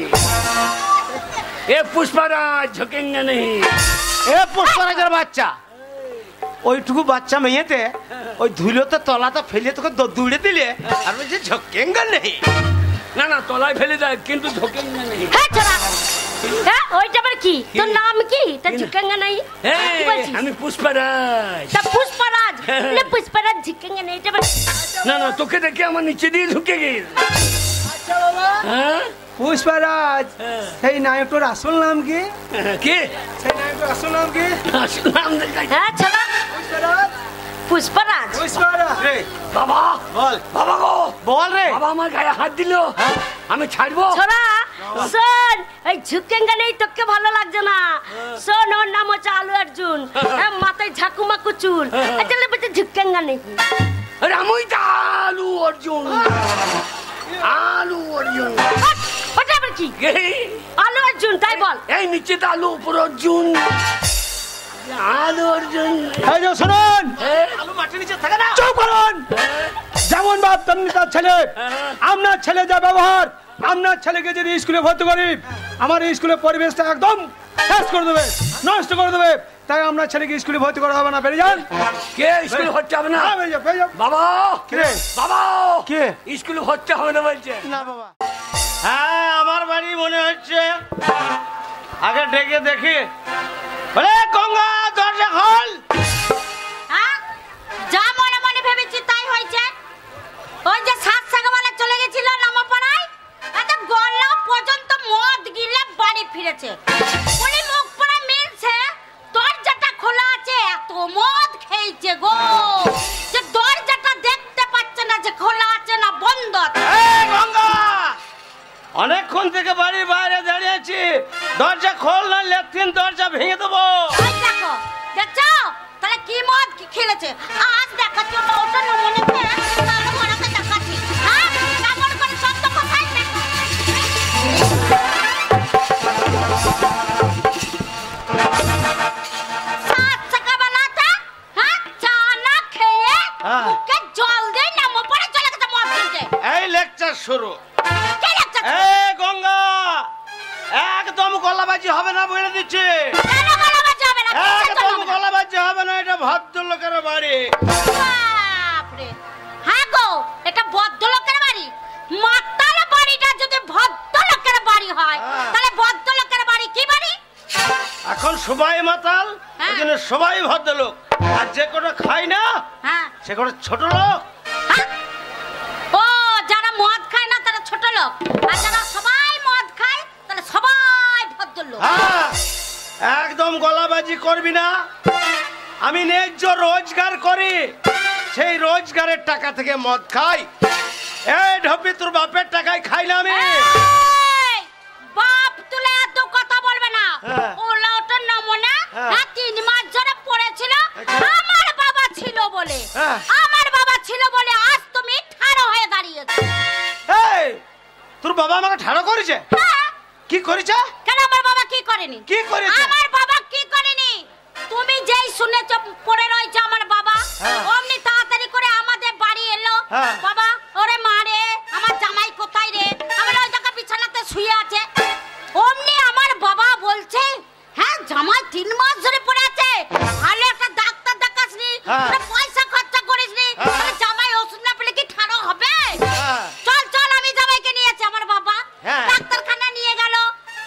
ये पुष्पराज झुकेंगे नहीं। এ পুষ্পরাজের বাচ্চা ওইটুকু বাচ্চা মেয়েতে ওই ধুলোতে তলাতে ফেলে তোকে দৌড়ে দিলে আর বলছে ঝকেঙ্গা নেই। না না তলায় ফেলে দেয় কিন্তু ঝুকেंगे नहीं। হ্যাঁ ছোড়া হ্যাঁ ওইটা আবার কি তোর নাম কি তা ঝুকেঙ্গা নাই আমি পুষ্পরাজ। তা পুষ্পরাজ না পুষ্পরাজ ঝুকেঙ্গা নাই এটা না না তোকে দেখে আমার নিচে দিয়ে ঢুকে গেল। আচ্ছা বাবা হ্যাঁ পুষ্পরাজ সেই নায়কটার আসল নাম কি কে সেই নায়কটার আসল নাম কি আসল নাম দেখাই হ্যাঁ ছোড়া পুষ্পরাজ পুষ্পরাজ পুষ্পরাজ রে বাবা বল বাবা গো বল রে বাবা আমার গায়ে হাত দিল আমি ছাড়বো। ছোড়া শোন এই ঝুকেঙ্গা নেই তোকে ভালো লাগছে না শোন ওর নাম হচ্ছে আলু অর্জুন মাথায় ঝাকুমাকু চুল তাহলে বলছে ঝুকেঙ্গা নেই আরে আমি তো আলু অর্জুন আলু অর্জুন ওটা আবার কি আলু অর্জুন তাই বল এই নিচে তো আলু উপর অর্জুন আলু অর্জুন। এই যে শুনুন আলু মাটির নিচে থাকে না চুপ করুন যেমন বাপ তেমনি তার ছেলে আপনার ছেলে যা ব্যবহার আপনার ছেলেকে যদি স্কুলে ভর্তি করি আমার স্কুলের পরিবেশটা একদম শেষ করে দেবে নষ্ট করে দেবে তাই আপনার ছেলেকে স্কুলে ভর্তি করা হবে না বেরিয়ে যান। কে স্কুলে ভর্তি হবে না বাবা কে বাবা কে স্কুলে ভর্তি হবে না বলছে না বাবা। হ্যাঁ আমার বাড়ি মনে হচ্ছে আগে ডেকে দেখি বলে গঙ্গা দরজা খোল। হ্যাঁ যা মনে মনে ভেবেছি তাই হয়েছে ওই যে সাত সাগাওয়ালা চলে গেছিল নামাপাড়ায় এত গলা পর্যন্ত মদ গিলে বাড়ি ফিরেছে উনি মুখ পড়া মিলছে দরজাটা খোলা আছে এত মদ খেয়েছে গো যে দরজাটা দেখতে পাচ্ছে না যে খোলা আছে না বন্ধ আছে অনেকক্ষণ থেকে বাড়ির বাইরে দাঁড়িয়ে আছি, দরজা খোল না লেট্রিন দরজা ভেঙে দেবো। ওই দেখো, দেখছো তাহলে কি মদ কি খেলেছে। আজ দেখাচ্ছি ওটা ওটা নমুনে তাহলে ঘোড়াকে দেখাচ্ছি। হ্যাঁ কেমন করে সত্য কোথায় দেখো। সাত সকালবেলাতে হ্যাঁ চা না খেয়ে মুখে জল দিয়ে নামো পড়ে চলে গেছে মদ কিনতে। এই লেকচার শুরু। কে লেকচার? এই গঙ্গা, একদম গলাবাজি হবে না বলে দিচ্ছি। কেন গলাবাজি হবে না? একদম গলাবাজি হবে না, এটা ভদ্রলোকের বাড়ি। বাপরে, হ্যাঁ গো এটা ভদ্রলোকের বাড়ি। মাতাল বাড়িটা যদি ভদ্রলোকের বাড়ি হয় তাহলে ভদ্রলোকের বাড়ি কি বাড়ি? এখন সবাই মাতাল, হ্যাঁ। ওই জন্য সবাই ভদ্রলোক। আর যে কোনো খাই না হ্যাঁ সে কোনো ছোট লোক। হ্যাঁ? ও যারা মদ খায় না তারা ছোট লোক, আর যারা সবাই মদ খায় তাহলে সবাই ভদ্রলোক। হ্যাঁ, একদম গলাবাজি করবি না। আমি ন্যায্য রোজগার করি, সেই রোজগারের টাকা থেকে মদ খাই। এই ঢপি, তোর বাপের টাকায় খাই না আমি। এই, বাপ তুলে এত কথা বলবে না। হ্যাঁ। ওলা ওটা নমুনা হ্যাঁ। 3 মাস ধরে পড়েছিল। আচ্ছা। আমার বাবা ছিল বলে, হ্যাঁ। আমার বাবা ছিল বলে আজ তুমি ঠাড়ো হয়ে দাঁড়িয়েছো। এই, তোর বাবা আমাকে ঠাড়ো করেছে? হ্যাঁ। কি করেছে? কেন আমার বাবা কি করেনি? কি করেছে? আমার বাবা কি করেনি? তুমি যেই শুনেছো পড়ে রয়েছে আমার বাবা, হ্যাঁ। অমনি তাড়াতাড়ি করে আমাদের বাড়ি এলো। হ্যাঁ। বাবা ওরে মা রে, আমার জামাই কোথায় রে? আমার ওই জায়গা বিছানাতে শুয়ে আছে। অমনি আমার বাবা বলছে, হ্যাঁ জামাই 3 মাস ধরে পড়ে আছে, ভালো একটা ডাক্তার দেখাসনি, হ্যাঁ। তোরা পয়সা খরচা করিসনি, হ্যাঁ। তাহলে জামাই ওষুধ না পেলে কি ঠাড়ো হবে? হ্যাঁ। চল চল, আমি জামাইকে নিয়েছি আমার বাবা। হ্যাঁ। ডাক্তারখানা নিয়ে গেল,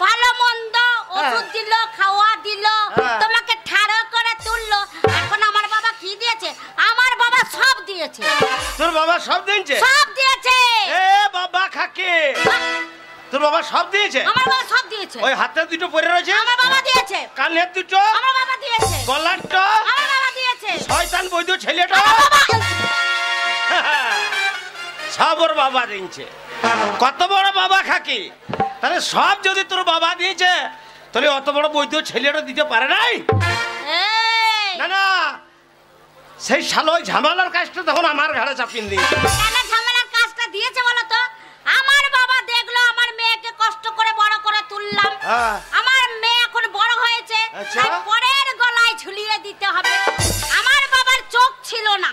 ভালো মন্দ ওষুধ দিল, খাওয়া দিল, হ্যাঁ। তোমাকে ঠাড়ো করে তুললো। এখন আমার বাবা কি দিয়েছে? আমার বাবা সব দিয়েছে, তোর বাবা সব দিয়েছে? সব দিয়েছে। এ বাবা খাকে, তোর বাবা সব দিয়েছে? আমার বাবা সব দিয়েছে। ওই হাতে দুটো পরে রয়েছে, আমার বাবা দিয়েছে। কানের দুটো, আমার বাবা দিয়েছে। গলারটা, আমার বাবা দিয়েছে। শয়তান বৈধ ছেলেটা আমার বাবা সব ওর বাবা দিয়েছে। কত বড় বাবা খাকি, তাহলে সব যদি তোর বাবা দিয়েছে তাহলে অত বড় বৈধ ছেলেটা দিতে পারে নাই? এই, না না, সেই শালো ওই ঝামেলার কাজটা তখন আমার ঘাড়ে চাপিয়ে দিই। কেন ঝামেলার কাজটা দিয়েছে বলো তো? আমার বাবা দেখলো আমার মেয়েকে কষ্ট করে বড় করে তুললাম, হ্যাঁ। আমার মেয়ে এখন বড় হয়েছে, আচ্ছা। তাই পরের গলায় ঝুলিয়ে দিতে হবে। আমার বাবার চোখ ছিল না,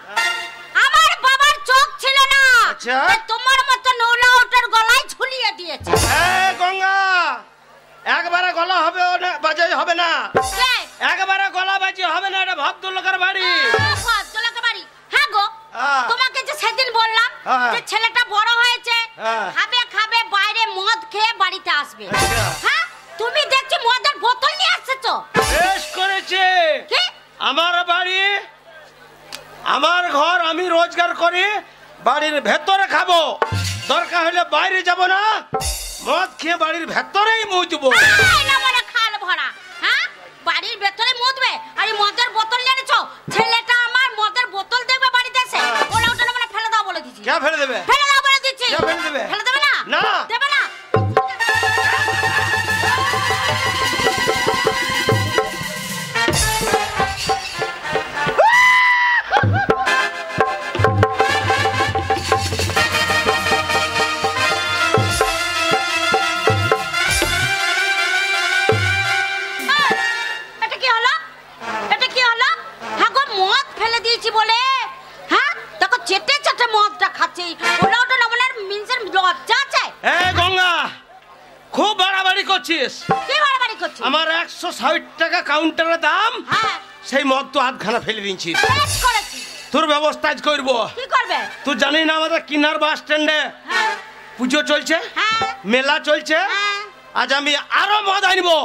আমার বাবার চোখ ছিল না, আচ্ছা। তাই তোমার মতো নৌলা ওটার গলায় ঝুলিয়ে দিয়েছে। গঙ্গা, একবারে গলা হবে না, বাজাই হবে না। কে? একবারে গলা বাজি হবে না, এটা ভদ্রলোকের বাড়ি। ভদ্রলোকের বাড়ি? হ্যাঁ গো, হ্যাঁ। তোমাকে যে সেদিন বললাম হ্যাঁ। যে ছেলেটা বড় হয়েছে, হ্যাঁ। খাবে খাবে বাইরে মদ খেয়ে বাড়িতে আসবে। আচ্ছা। হ্যাঁ, তুমি দেখছি মদের বোতল নিয়ে আসছো। বেশ করেছে। কি? আমার বাড়ি, আমার ঘর, আমি রোজগার করি, বাড়ির ভেতরে খাবো, দরকার হলে বাইরে যাব না, মদ খেয়ে বাড়ির ভেতরেই মুতবো। এই না মানে খাল ভরা, হ্যাঁ বাড়ির ভেতরে মুতবে আর এই মদের বোতল নিয়ে এনেছো। ছেলেটা আমার মদের বোতল দেখবে বাড়িতে এসে, ওটা ওটা না মানে ফেলে দাও বলে দিচ্ছি। কে ফেলে দেবে? ফেলে দাও বলে দিচ্ছি। কে ফেলে দেবে? ফেলে দেবে না? না। দেবে না? এটা কি হলো? এটা কি হলো? হ্যাঁ গো, মদ ফেলে দিয়েছি বলে, হ্যাঁ দেখো চেটে চেটে মদটা খাচ্ছে। ওটা ওটা নমুনার মিনসের লজ্জা আছে? এ গঙ্গা, খুব বাড়াবাড়ি করছিস। কি বাড়াবাড়ি করছিস? আমার 160 টাকা কাউন্টারের দাম, হ্যাঁ সেই মদ তো আধখানা ফেলে দিয়েছিস। বেশ করেছি। তোর ব্যবস্থা আজ করবো। কি করবে? তুই জানিস না আমাদের কিনার বাস স্ট্যান্ডে হ্যাঁ পুজো চলছে, হ্যাঁ মেলা চলছে। হ্যাঁ। আজ আমি আরো মদ আনবো,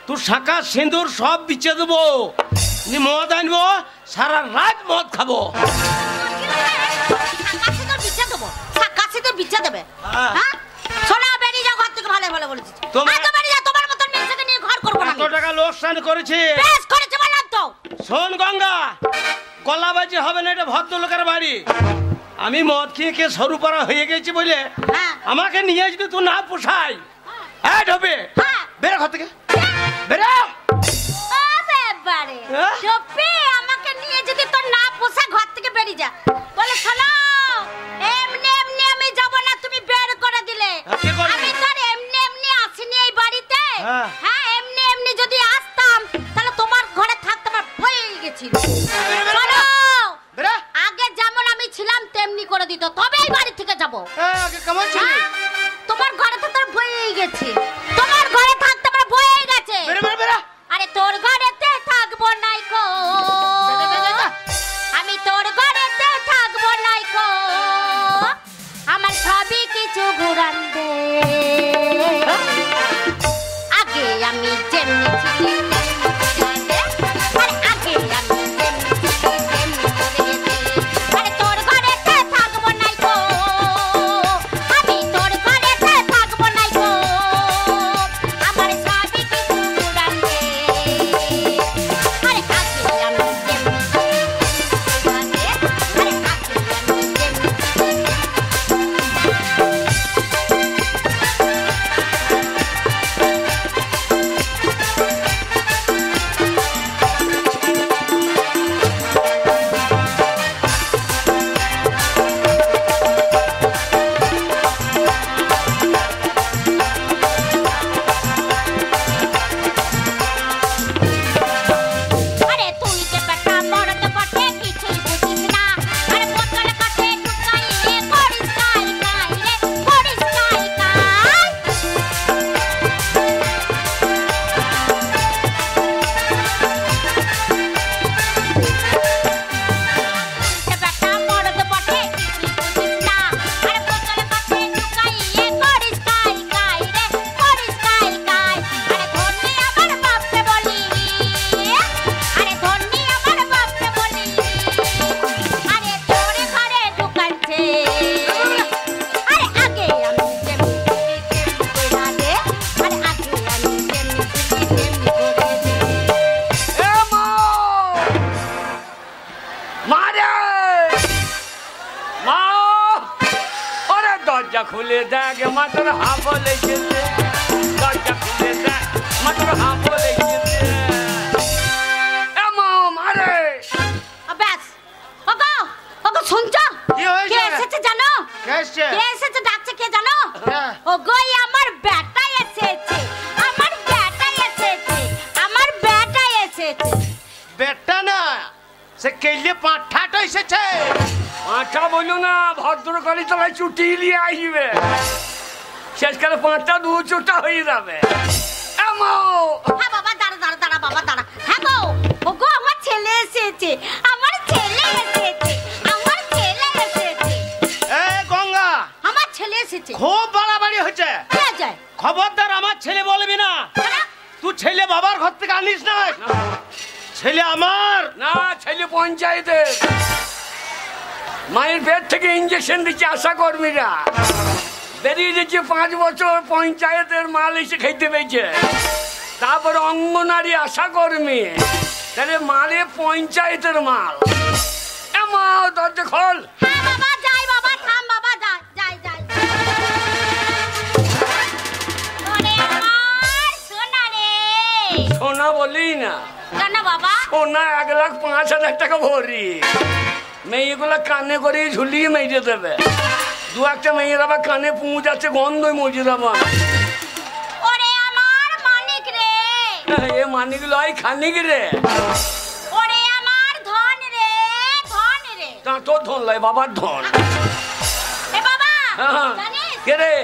তোর শাঁখা সিঁদুর সব বিচে দেবো, মদ আনবো, সারা রাত মদ খাবো। সাকাশি তোর বিচ্ছা দেবো, সাকাশি তোর বিচ্ছা দেবে। হ্যাঁ। হ্যাঁ শোনা, বেরিয়ে যাও ঘর থেকে, ভালো ভালো বলেছিস। তোমার- তো বেরিয়ে যাও, তোমার মতন মেয়েকে নিয়ে ঘর করবো না এত আমি। টাকা লোকসান করেছি। বেশ করেছে বললাম তো। শোন গঙ্গা, গলাবাজি হবে না, এটা ভদ্রলোকের বাড়ি। আমি মদ খেয়ে কে সরু পাড়া হয়ে গেছি বলে আমাকে নিয়ে যদি তুই না পোষাই হ্যাঁ ঢোবে বেরো ঘর থেকে বেরো আমাকে নিয়ে যদি তোর না পোষা ঘর থেকে বেরিয়ে যা বলে শোনো এমনি এমনি আমি যাব না তুমি বের করে দিলে আমি তোর এমনি এমনি আসিনি এই বাড়িতে হ্যাঁ এমনি এমনি যদি আসতাম তাহলে তোমার ঘরে থাকতে আমার ভয় গেছিল শোনো আগে যেমন আমি ছিলাম তেমনি করে দিত তবে এই বাড়ি থেকে যাব আগে কেমন ছিলি তোমার ঘরে তো তোর ভয় গেছে তোমার ঘরে থাকতে আমার ভয় গেছে আরে তোর ঘরেতে থাকবো নাই কো আমি তোর ঘরেতে থাকবো নাই কো আমার সবই কিছু ঘুরান দে আগে আমি যেমনি ছিলি খুলে দেখ মাত্র হা বলে দরজা খুলে দেখ মাত্র হা বলে মারে ব্যাস ওগো ওগো শুনছো কে এসেছে জানো কে এসেছে ডাকছে কে জানো ওগো আমার বেটা এসেছে আমার বেটা এসেছে আমার বেটা এসেছে বেটা না সে কেলে পাঁঠাটা এসেছে পাঁঠা বলো না ভদ্র করে তলায় চুটি নিয়ে আসবে শেষকালে পাঁচটা দু চুটা হয়ে যাবে হ্যাঁ বাবা দাঁড়া দাঁড়া দাঁড়া বাবা দাঁড়া হ্যাঁ গো ওগো আমার ছেলে এসেছে আমার ছেলে এসেছে আমার ছেলে এসেছে এ গঙ্গা আমার ছেলে এসেছে খুব বাড়াবাড়ি হচ্ছে কে যায় খবরদার আমার ছেলে বলবি না তুই ছেলে বাবার ঘর থেকে আনিস না ছেলে আমার না ছেলে পঞ্চায়েতের মায়ের পেট থেকে ইঞ্জেকশন দিচ্ছে আশা কর্মীরা বেরিয়ে দিচ্ছে 5 বছর পঞ্চায়েতের মাল এসে খেতে পেয়েছে তারপর অঙ্গনারী আশা কর্মী তাহলে মালে পঞ্চায়েতের মাল মা দরজা খোল বাবা যাই বাবা থাম বাবা যাই যাই সোনা রে সোনা বলি না কেন বাবা সোনা 1,05,000 টাকা ভরি মেয়েগুলা কানে করে ঝুলিয়ে মেজে দেবে দু একটা মেয়ের আবার কানে পুঁজ আছে গন্ধই মজে দেবো ওরে আমার মানিক রে এ মানিক লয় খানিক রে ওরে আমার ধন রে তা তোর ধন লয় বাবার ধন এ বাবা জানিস কে রে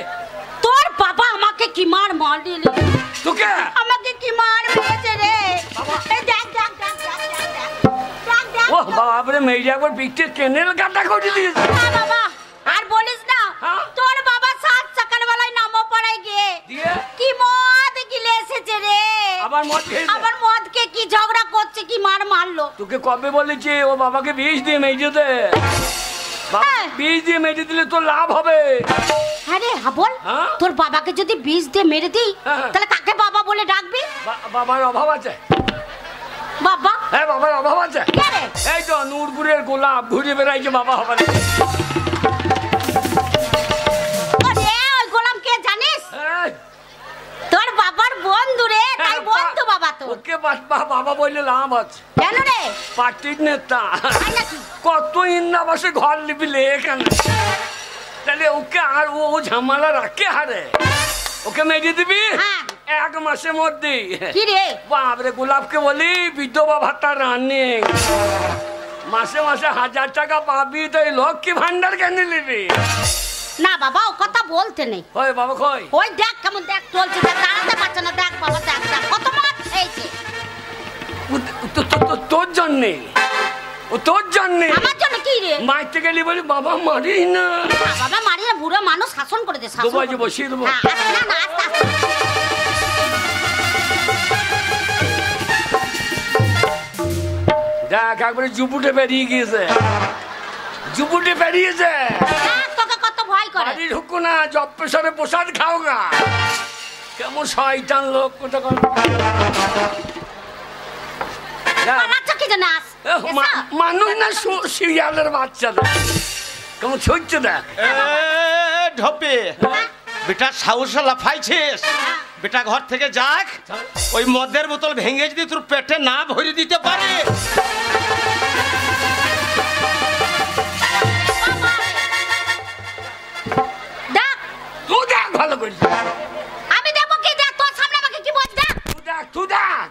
তোর বাবা আমাকে কি মার দিল তোকে আমাকে কি মার মেরেছে রে এই দেখ ও বাবারে মেয়ে একবার পিঠে কেনেল কাটা করে দিয়েছে বাবা আর বলিস না তোর বাবা 7 সকালবেলায় নামো পড়ায় গিয়ে কি মদ গিলে এসেছে রে আবার মদ খেয়ে কি ঝগড়া করছে কি মারলো তোকে কবে বলেছে ও বাবাকে বিষ দিয়ে মেজে দে বিষ দিয়ে মেজে দিলে তোর লাভ হবে আরে বল তোর বাবাকে যদি বিষ দিয়ে মেরে দিই তাহলে কাকে বাবা বলে ডাকবি বাবার অভাব আছে বাবা হ্যাঁ বাবার অভাব আছে এই তো নূরপুরের গোলাপ ঘুরে বেড়াইছে বাবা হবে লাভ আছে। কেন রে? পার্টির নেতা তাই নাকি? কত ইন্দাবাসে ঘর লিপিলে এখানে, তাহলে ওকে আর ও ঝামেলা রাখে হারে, ওকে মেরে দিবি হ্যাঁ। 1 মাসের মধ্যে। কি রে? বাপরে, গোলাপকে বলি বিধবা ভাতা রানিং, মাসে মাসে 1000 টাকা পাবি, তো এই লক্ষ্মী ভান্ডার কেন নিবি? না বাবা, ও কথা বলতে নেই। ওই বাবা কই? ওই দেখ কেমন দেখ চলছে, দেখ দাঁড়াতে পারছে না, দেখ বাবা দেখ দেখ কত মাছ খেয়েছে। তোর জন্যে, ও তোর জন্যে। আমার জন্য কি রে? মারতে গেলি বলি বাবা মারি না। না বাবা মারি না, বুড়ো মানুষ শাসন করে দে, শাসন দেবো, করে দে। বসিয়ে দেবো। হ্যাঁ, আস্তে না না আস্তে আস্তে। দেখ একবারে জুপুটে বেরিয়ে গিয়েছে, জুপুটে বেরিয়েছে। দেখ, তোকে কত ভয় করে। বাড়ি ঢুকো না, জব প্রেসারে প্রসাদ খাও গা। কেমন শয়তান লোক কোথা কর। বাচ্চা কি জানাস? মানুষ না শিয়ালের বাচ্চা, কেমন ছুটছ দেখ। ঢপে বেটা সাহসে লাফাইছিস, বেটা ঘর থেকে যাক, ওই মদের বোতল ভেঙে যদি তোর পেটে না ভরে দিতে পারে। দেখ তুই দেখ ভালো করিস। আমি দেবো কি? দেখ তোর সামনে আমাকে কি বলছ? দেখ তুই দেখ, তুই দেখ।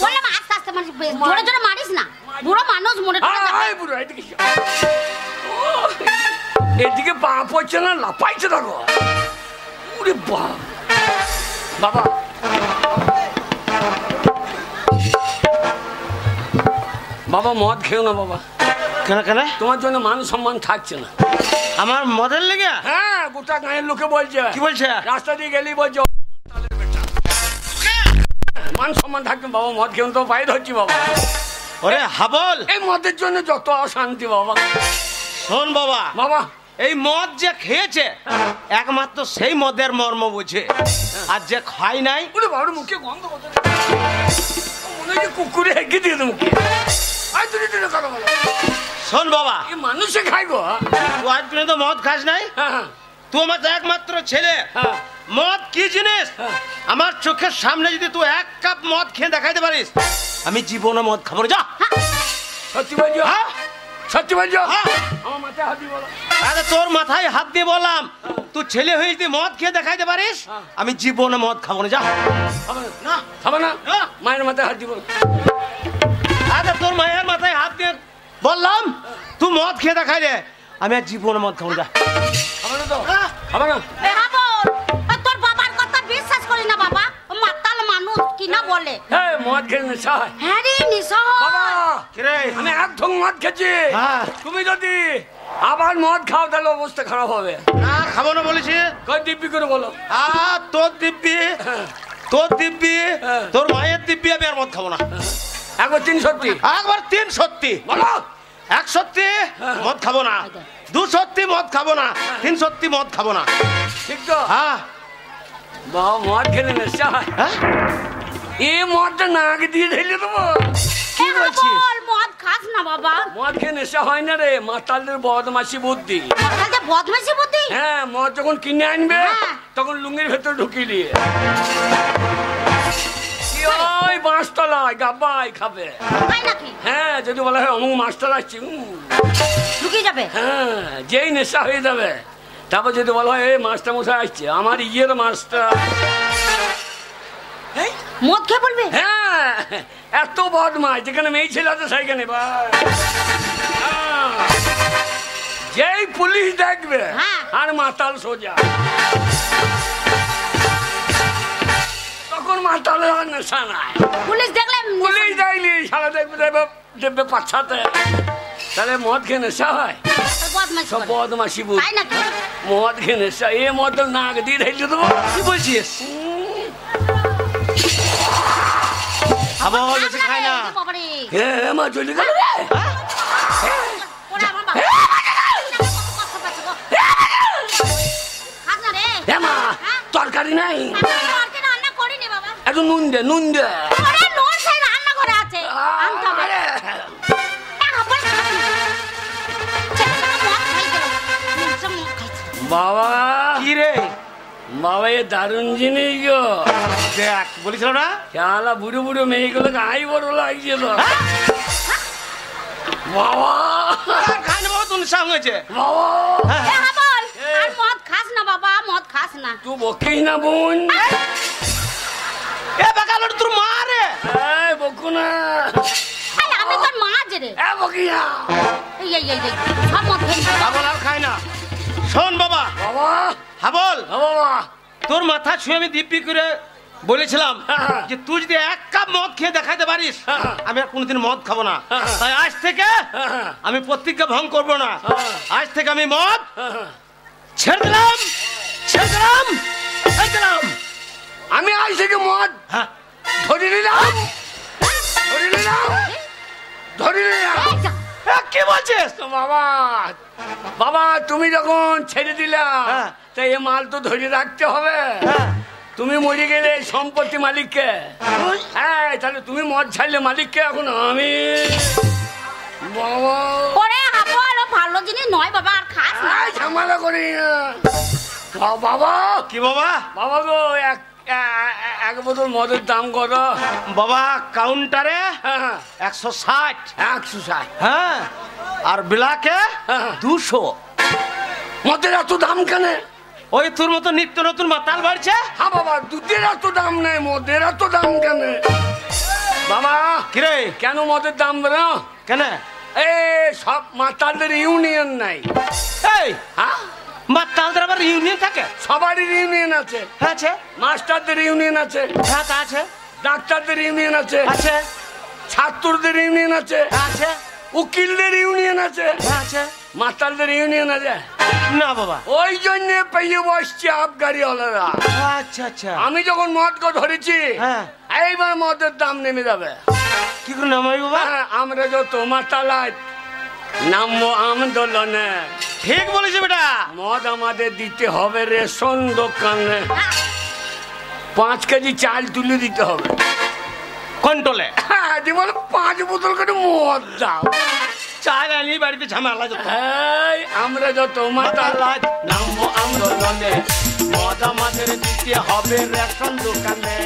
বললাম আস্তে আস্তে, মানে জোরে জোরে মারিস না, বুড়ো মানুষ মনে আয় বুড়ো, এদিকে এসো। এদিকে পা পড়ছে না, লাফাইছে দেখো। ওরে বাবা, বাবা মদ খেও না বাবা। কেন কেন? তোমার জন্য মান সম্মান থাকছে না। আমার মদের লেগে? হ্যাঁ, গোটা গাঁয়ের লোকে বলছে। কি বলছে? রাস্তা দিয়ে গেলি বলছে মান সম্মান থাকবে। বাবা মদ খেয়ে তো বাইরে হচ্ছি বাবা। ওরে হাবল, এই মদের জন্য যত অশান্তি বাবা। শোন বাবা, বাবা এই মদ যে খেয়েছে একমাত্র সেই মদের মর্ম বুঝে, আর যে খায় নাই। ওরে বাবার মুখে গন্ধ করতে, মনে হচ্ছে কুকুরে হেঁকে দিয়ে মুখে। আয় তুই কথা বলো। শোন বাবা, এই মানুষে খাই গো। তুই আজ পর্যন্ত মদ খাস নাই, হ্যাঁ তুই আমার একমাত্র ছেলে। হ্যাঁ। মদ কি জিনিস আমার চোখের সামনে যদি তুই 1 কাপ মদ খেয়ে দেখাইতে পারিস, আমি জীবনে মদ খাবো না। যা। সত্যি বলছো? হ্যাঁ সত্যি বলছো? হ্যাঁ। আমার মাথায় হাত দিয়ে বলো। আরে তোর মাথায় হাত দিয়ে বললাম, তুই ছেলে হয়ে যদি মদ খেয়ে দেখাইতে পারিস, আমি জীবনে মদ খাবো না। যা। হবে না, হবে না, মায়ের মাথায় হাত দিয়ে বলো। আরে তোর মায়ের মাথায় হাত দিয়ে বললাম, তুই মদ খেয়ে দেখাই রে, আমি আর জীবনে মদ খাবো না। যা। হবে না তো? হবে না। এ বাবু, তোর বাবার কথা বিশ্বাস করি না বাবা, ও মাতাল মানুষ কি না বলে। হ্যাঁ, মদ খেয়ে নেশা হয়। হ্যাঁ রে, নিশা বাবা কিরে? আমি 1 ঢোক মদ খেয়েছি। হ্যাঁ। তুমি যদি আবার মদ খাও তাহলে অবস্থা খারাপ হবে। না খাবো না বলেছি। কই দিব্যি করে বলো। তোর দিব্যি, তোর দিব্যি, তোর মায়ের দিব্যি, আমি আর মদ খাবো না। একবার 3 সত্যি একবার 3 সত্যি বলো। 1 সত্যি মদ খাবো না, 2 সত্যি মদ খাবো না, 3 সত্যি মদ খাবো না। ঠিক তো? হ্যাঁ বাবা মদ খেলে নেশা হয়। হ্যাঁ? এই মদটা নাক দিয়ে ঢেলে দেবো। কি বলছিস? মদ খাস না বাবা। মদ খেয়ে নেশা হয় না রে, মাতালদের বদমাশি বুদ্ধি। মাতালতে বদমাশি বুদ্ধি। হ্যাঁ, মদ যখন কিনে আনবে হ্যাঁ। তখন লুঙ্গির ভেতর ঢুকিয়ে দিয়ে ওই বাঁশতলায় গাব্বাই খাবে। তাই নাকি? হ্যাঁ, যদি বলা হয় অমুক মাস্টার আসছি, ঢুকিয়ে যাবে। হ্যাঁ, যেই নেশা হয়ে যাবে। তারপর যদি বলা হয় এই মাস্টার মশাই আসছে, আমার ইয়ের মাস্টার। মদ খেয়ে বলবে? হ্যাঁ, এত বদমাশ, যেখানে মেয়ে ছেলে আছে সেইখানে যেই পুলিশ দেখবে হ্যাঁ। আর মাতাল সোজা। তখন মাতালের আর নেশা নাই। পুলিশ দেখলে? পুলিশ দেখলি সারা দেখবে দেখবে পাচ্ছাতে। তাহলে মদ খেয়ে নেশা হয়? বদমাশি সব করে। বদমাশি বুঝ। তাই নাকি? মদ খেয়ে নেশা, এ মদ নাক দিয়ে ঢেলে দেবো। কি বলছিস? আবার বেশি খাই না। বাবারে। হ্যাঁ মা, চলে গেল রে। ওরে আমার বাবা। কষ্ট পাচ্ছে গো। খাস না রে। হ্যাঁ মা, হ্যাঁ? তরকারি নাই? আমি আর কি রান্না করিনি বাবা। একটু নুন দে, নুন দে। ওরে নুন সেই রান্নাঘরে আছে, আনতে হবে। আরে, ছেলেটা মদ খাই গেল। মদ খাইছে। বাবা কি রে? বাবা এ দারুণ জিনিস গো। দেখ বলেছিলাম না শালা বুড়ো বুড়ো মেয়েগুলোকে আই বড় লাগছে তো। বাবা খাই না বাবা, তোর সঙ্গে হয়েছে বাবা এ হাবল, আর মদ খাস না বাবা, মদ খাস না। তুই বকিস না বোন। এ বাগালোর তোর মা রে। এই বকু না। আরে আমি তোর মা যে রে। এ বকিস না। এই সব মদ খেয়ে নিস। হাবল আর খাই না। শোন বাবা, বাবা হাবল বাবা তোর মাথা ছুঁয়ে আমি দিব্যি করে বলেছিলাম হ্যাঁ। যে তুই যদি এক কাপ মদ খেয়ে দেখাতে পারিস হ্যাঁ। আমি আর কোনোদিন মদ খাবো না। হ্যাঁ। তাই আজ থেকে হ্যাঁ। আমি প্রতিজ্ঞা ভঙ্গ করবো না। হ্যাঁ। আজ থেকে আমি মদ হ্যাঁ। ছেড়ে দিলাম, ছেড়ে দিলাম, ছেড়ে দিলাম। আমি আজ থেকে মদ হ্যাঁ, ধরে নিলাম, ধরে নিলাম, ধরে নিলাম। এই যা। এ, কি বলছিস? তো বাবা বাবা তুমি যখন ছেড়ে দিলা হ্যাঁ। তাই এ মাল তো ধরে রাখতে হবে। হ্যাঁ। তুমি মরে গেলে এই সম্পত্তি মালিককে। হ্যাঁ তাহলে তুমি মদ ছাড়লে মালিককে, এখন আমি। বাবা ওরে হাবল, ও ভালো জিনিস নয় বাবা, আর খাস না। এই ঝামেলা করি না। বাবা কি বাবা? বাবা গো এক বোতল মদের দাম কত? বাবা কাউন্টারে হ্যাঁ 160। 160। হ্যাঁ, আর বিলাকে হ্যাঁ। 200। মদের এত দাম কেন? ওই তোর মতো নিত্য নতুন মাতাল বাড়ছে। হ্যাঁ বাবা দুধের এত দাম নেই, মদের এত দাম কেন? বাবা কিরে কেন মদের দাম বেরো? কেন? এ সব মাতালদের ইউনিয়ন নাই। এই হ্যাঁ মাতালদের আবার ইউনিয়ন থাকে? সবারই ইউনিয়ন আছে। আছে। মাস্টারদের ইউনিয়ন আছে, হ্যাঁ তা আছে, ডাক্তারদের ইউনিয়ন আছে, আছে, ছাত্রদের ইউনিয়ন আছে, আছে, উকিলদের ইউনিয়ন আছে, আছে। মাতালদের ইউনিয়ন আছে না বাবা। ওই জন্য পেয়ে বসছে আবগারি হলারা। আচ্ছা আচ্ছা। আমি যখন মদকে ধরেছি হ্যাঁ। এইবার মদের দাম নেমে যাবে। কি করে নামাই বাবা? হ্যাঁ, আমরা যত মাতালায় নামবো আন্দোলনে। ঠিক বলেছি বেটা। মদ আমাদের দিতে হবে রেশন দোকানে, 5 কেজি চাল তুলে দিতে হবে কন্ট্রোলে। হ্যাঁ বল 5 বোতল করে মদ দাও। চাল আনি বাড়িতে ঝামেলা যত। এই আমরা যত মাতালায় নামবো আন্দোলনে, মদ আমাদের দিতে হবে রেশন দোকানে।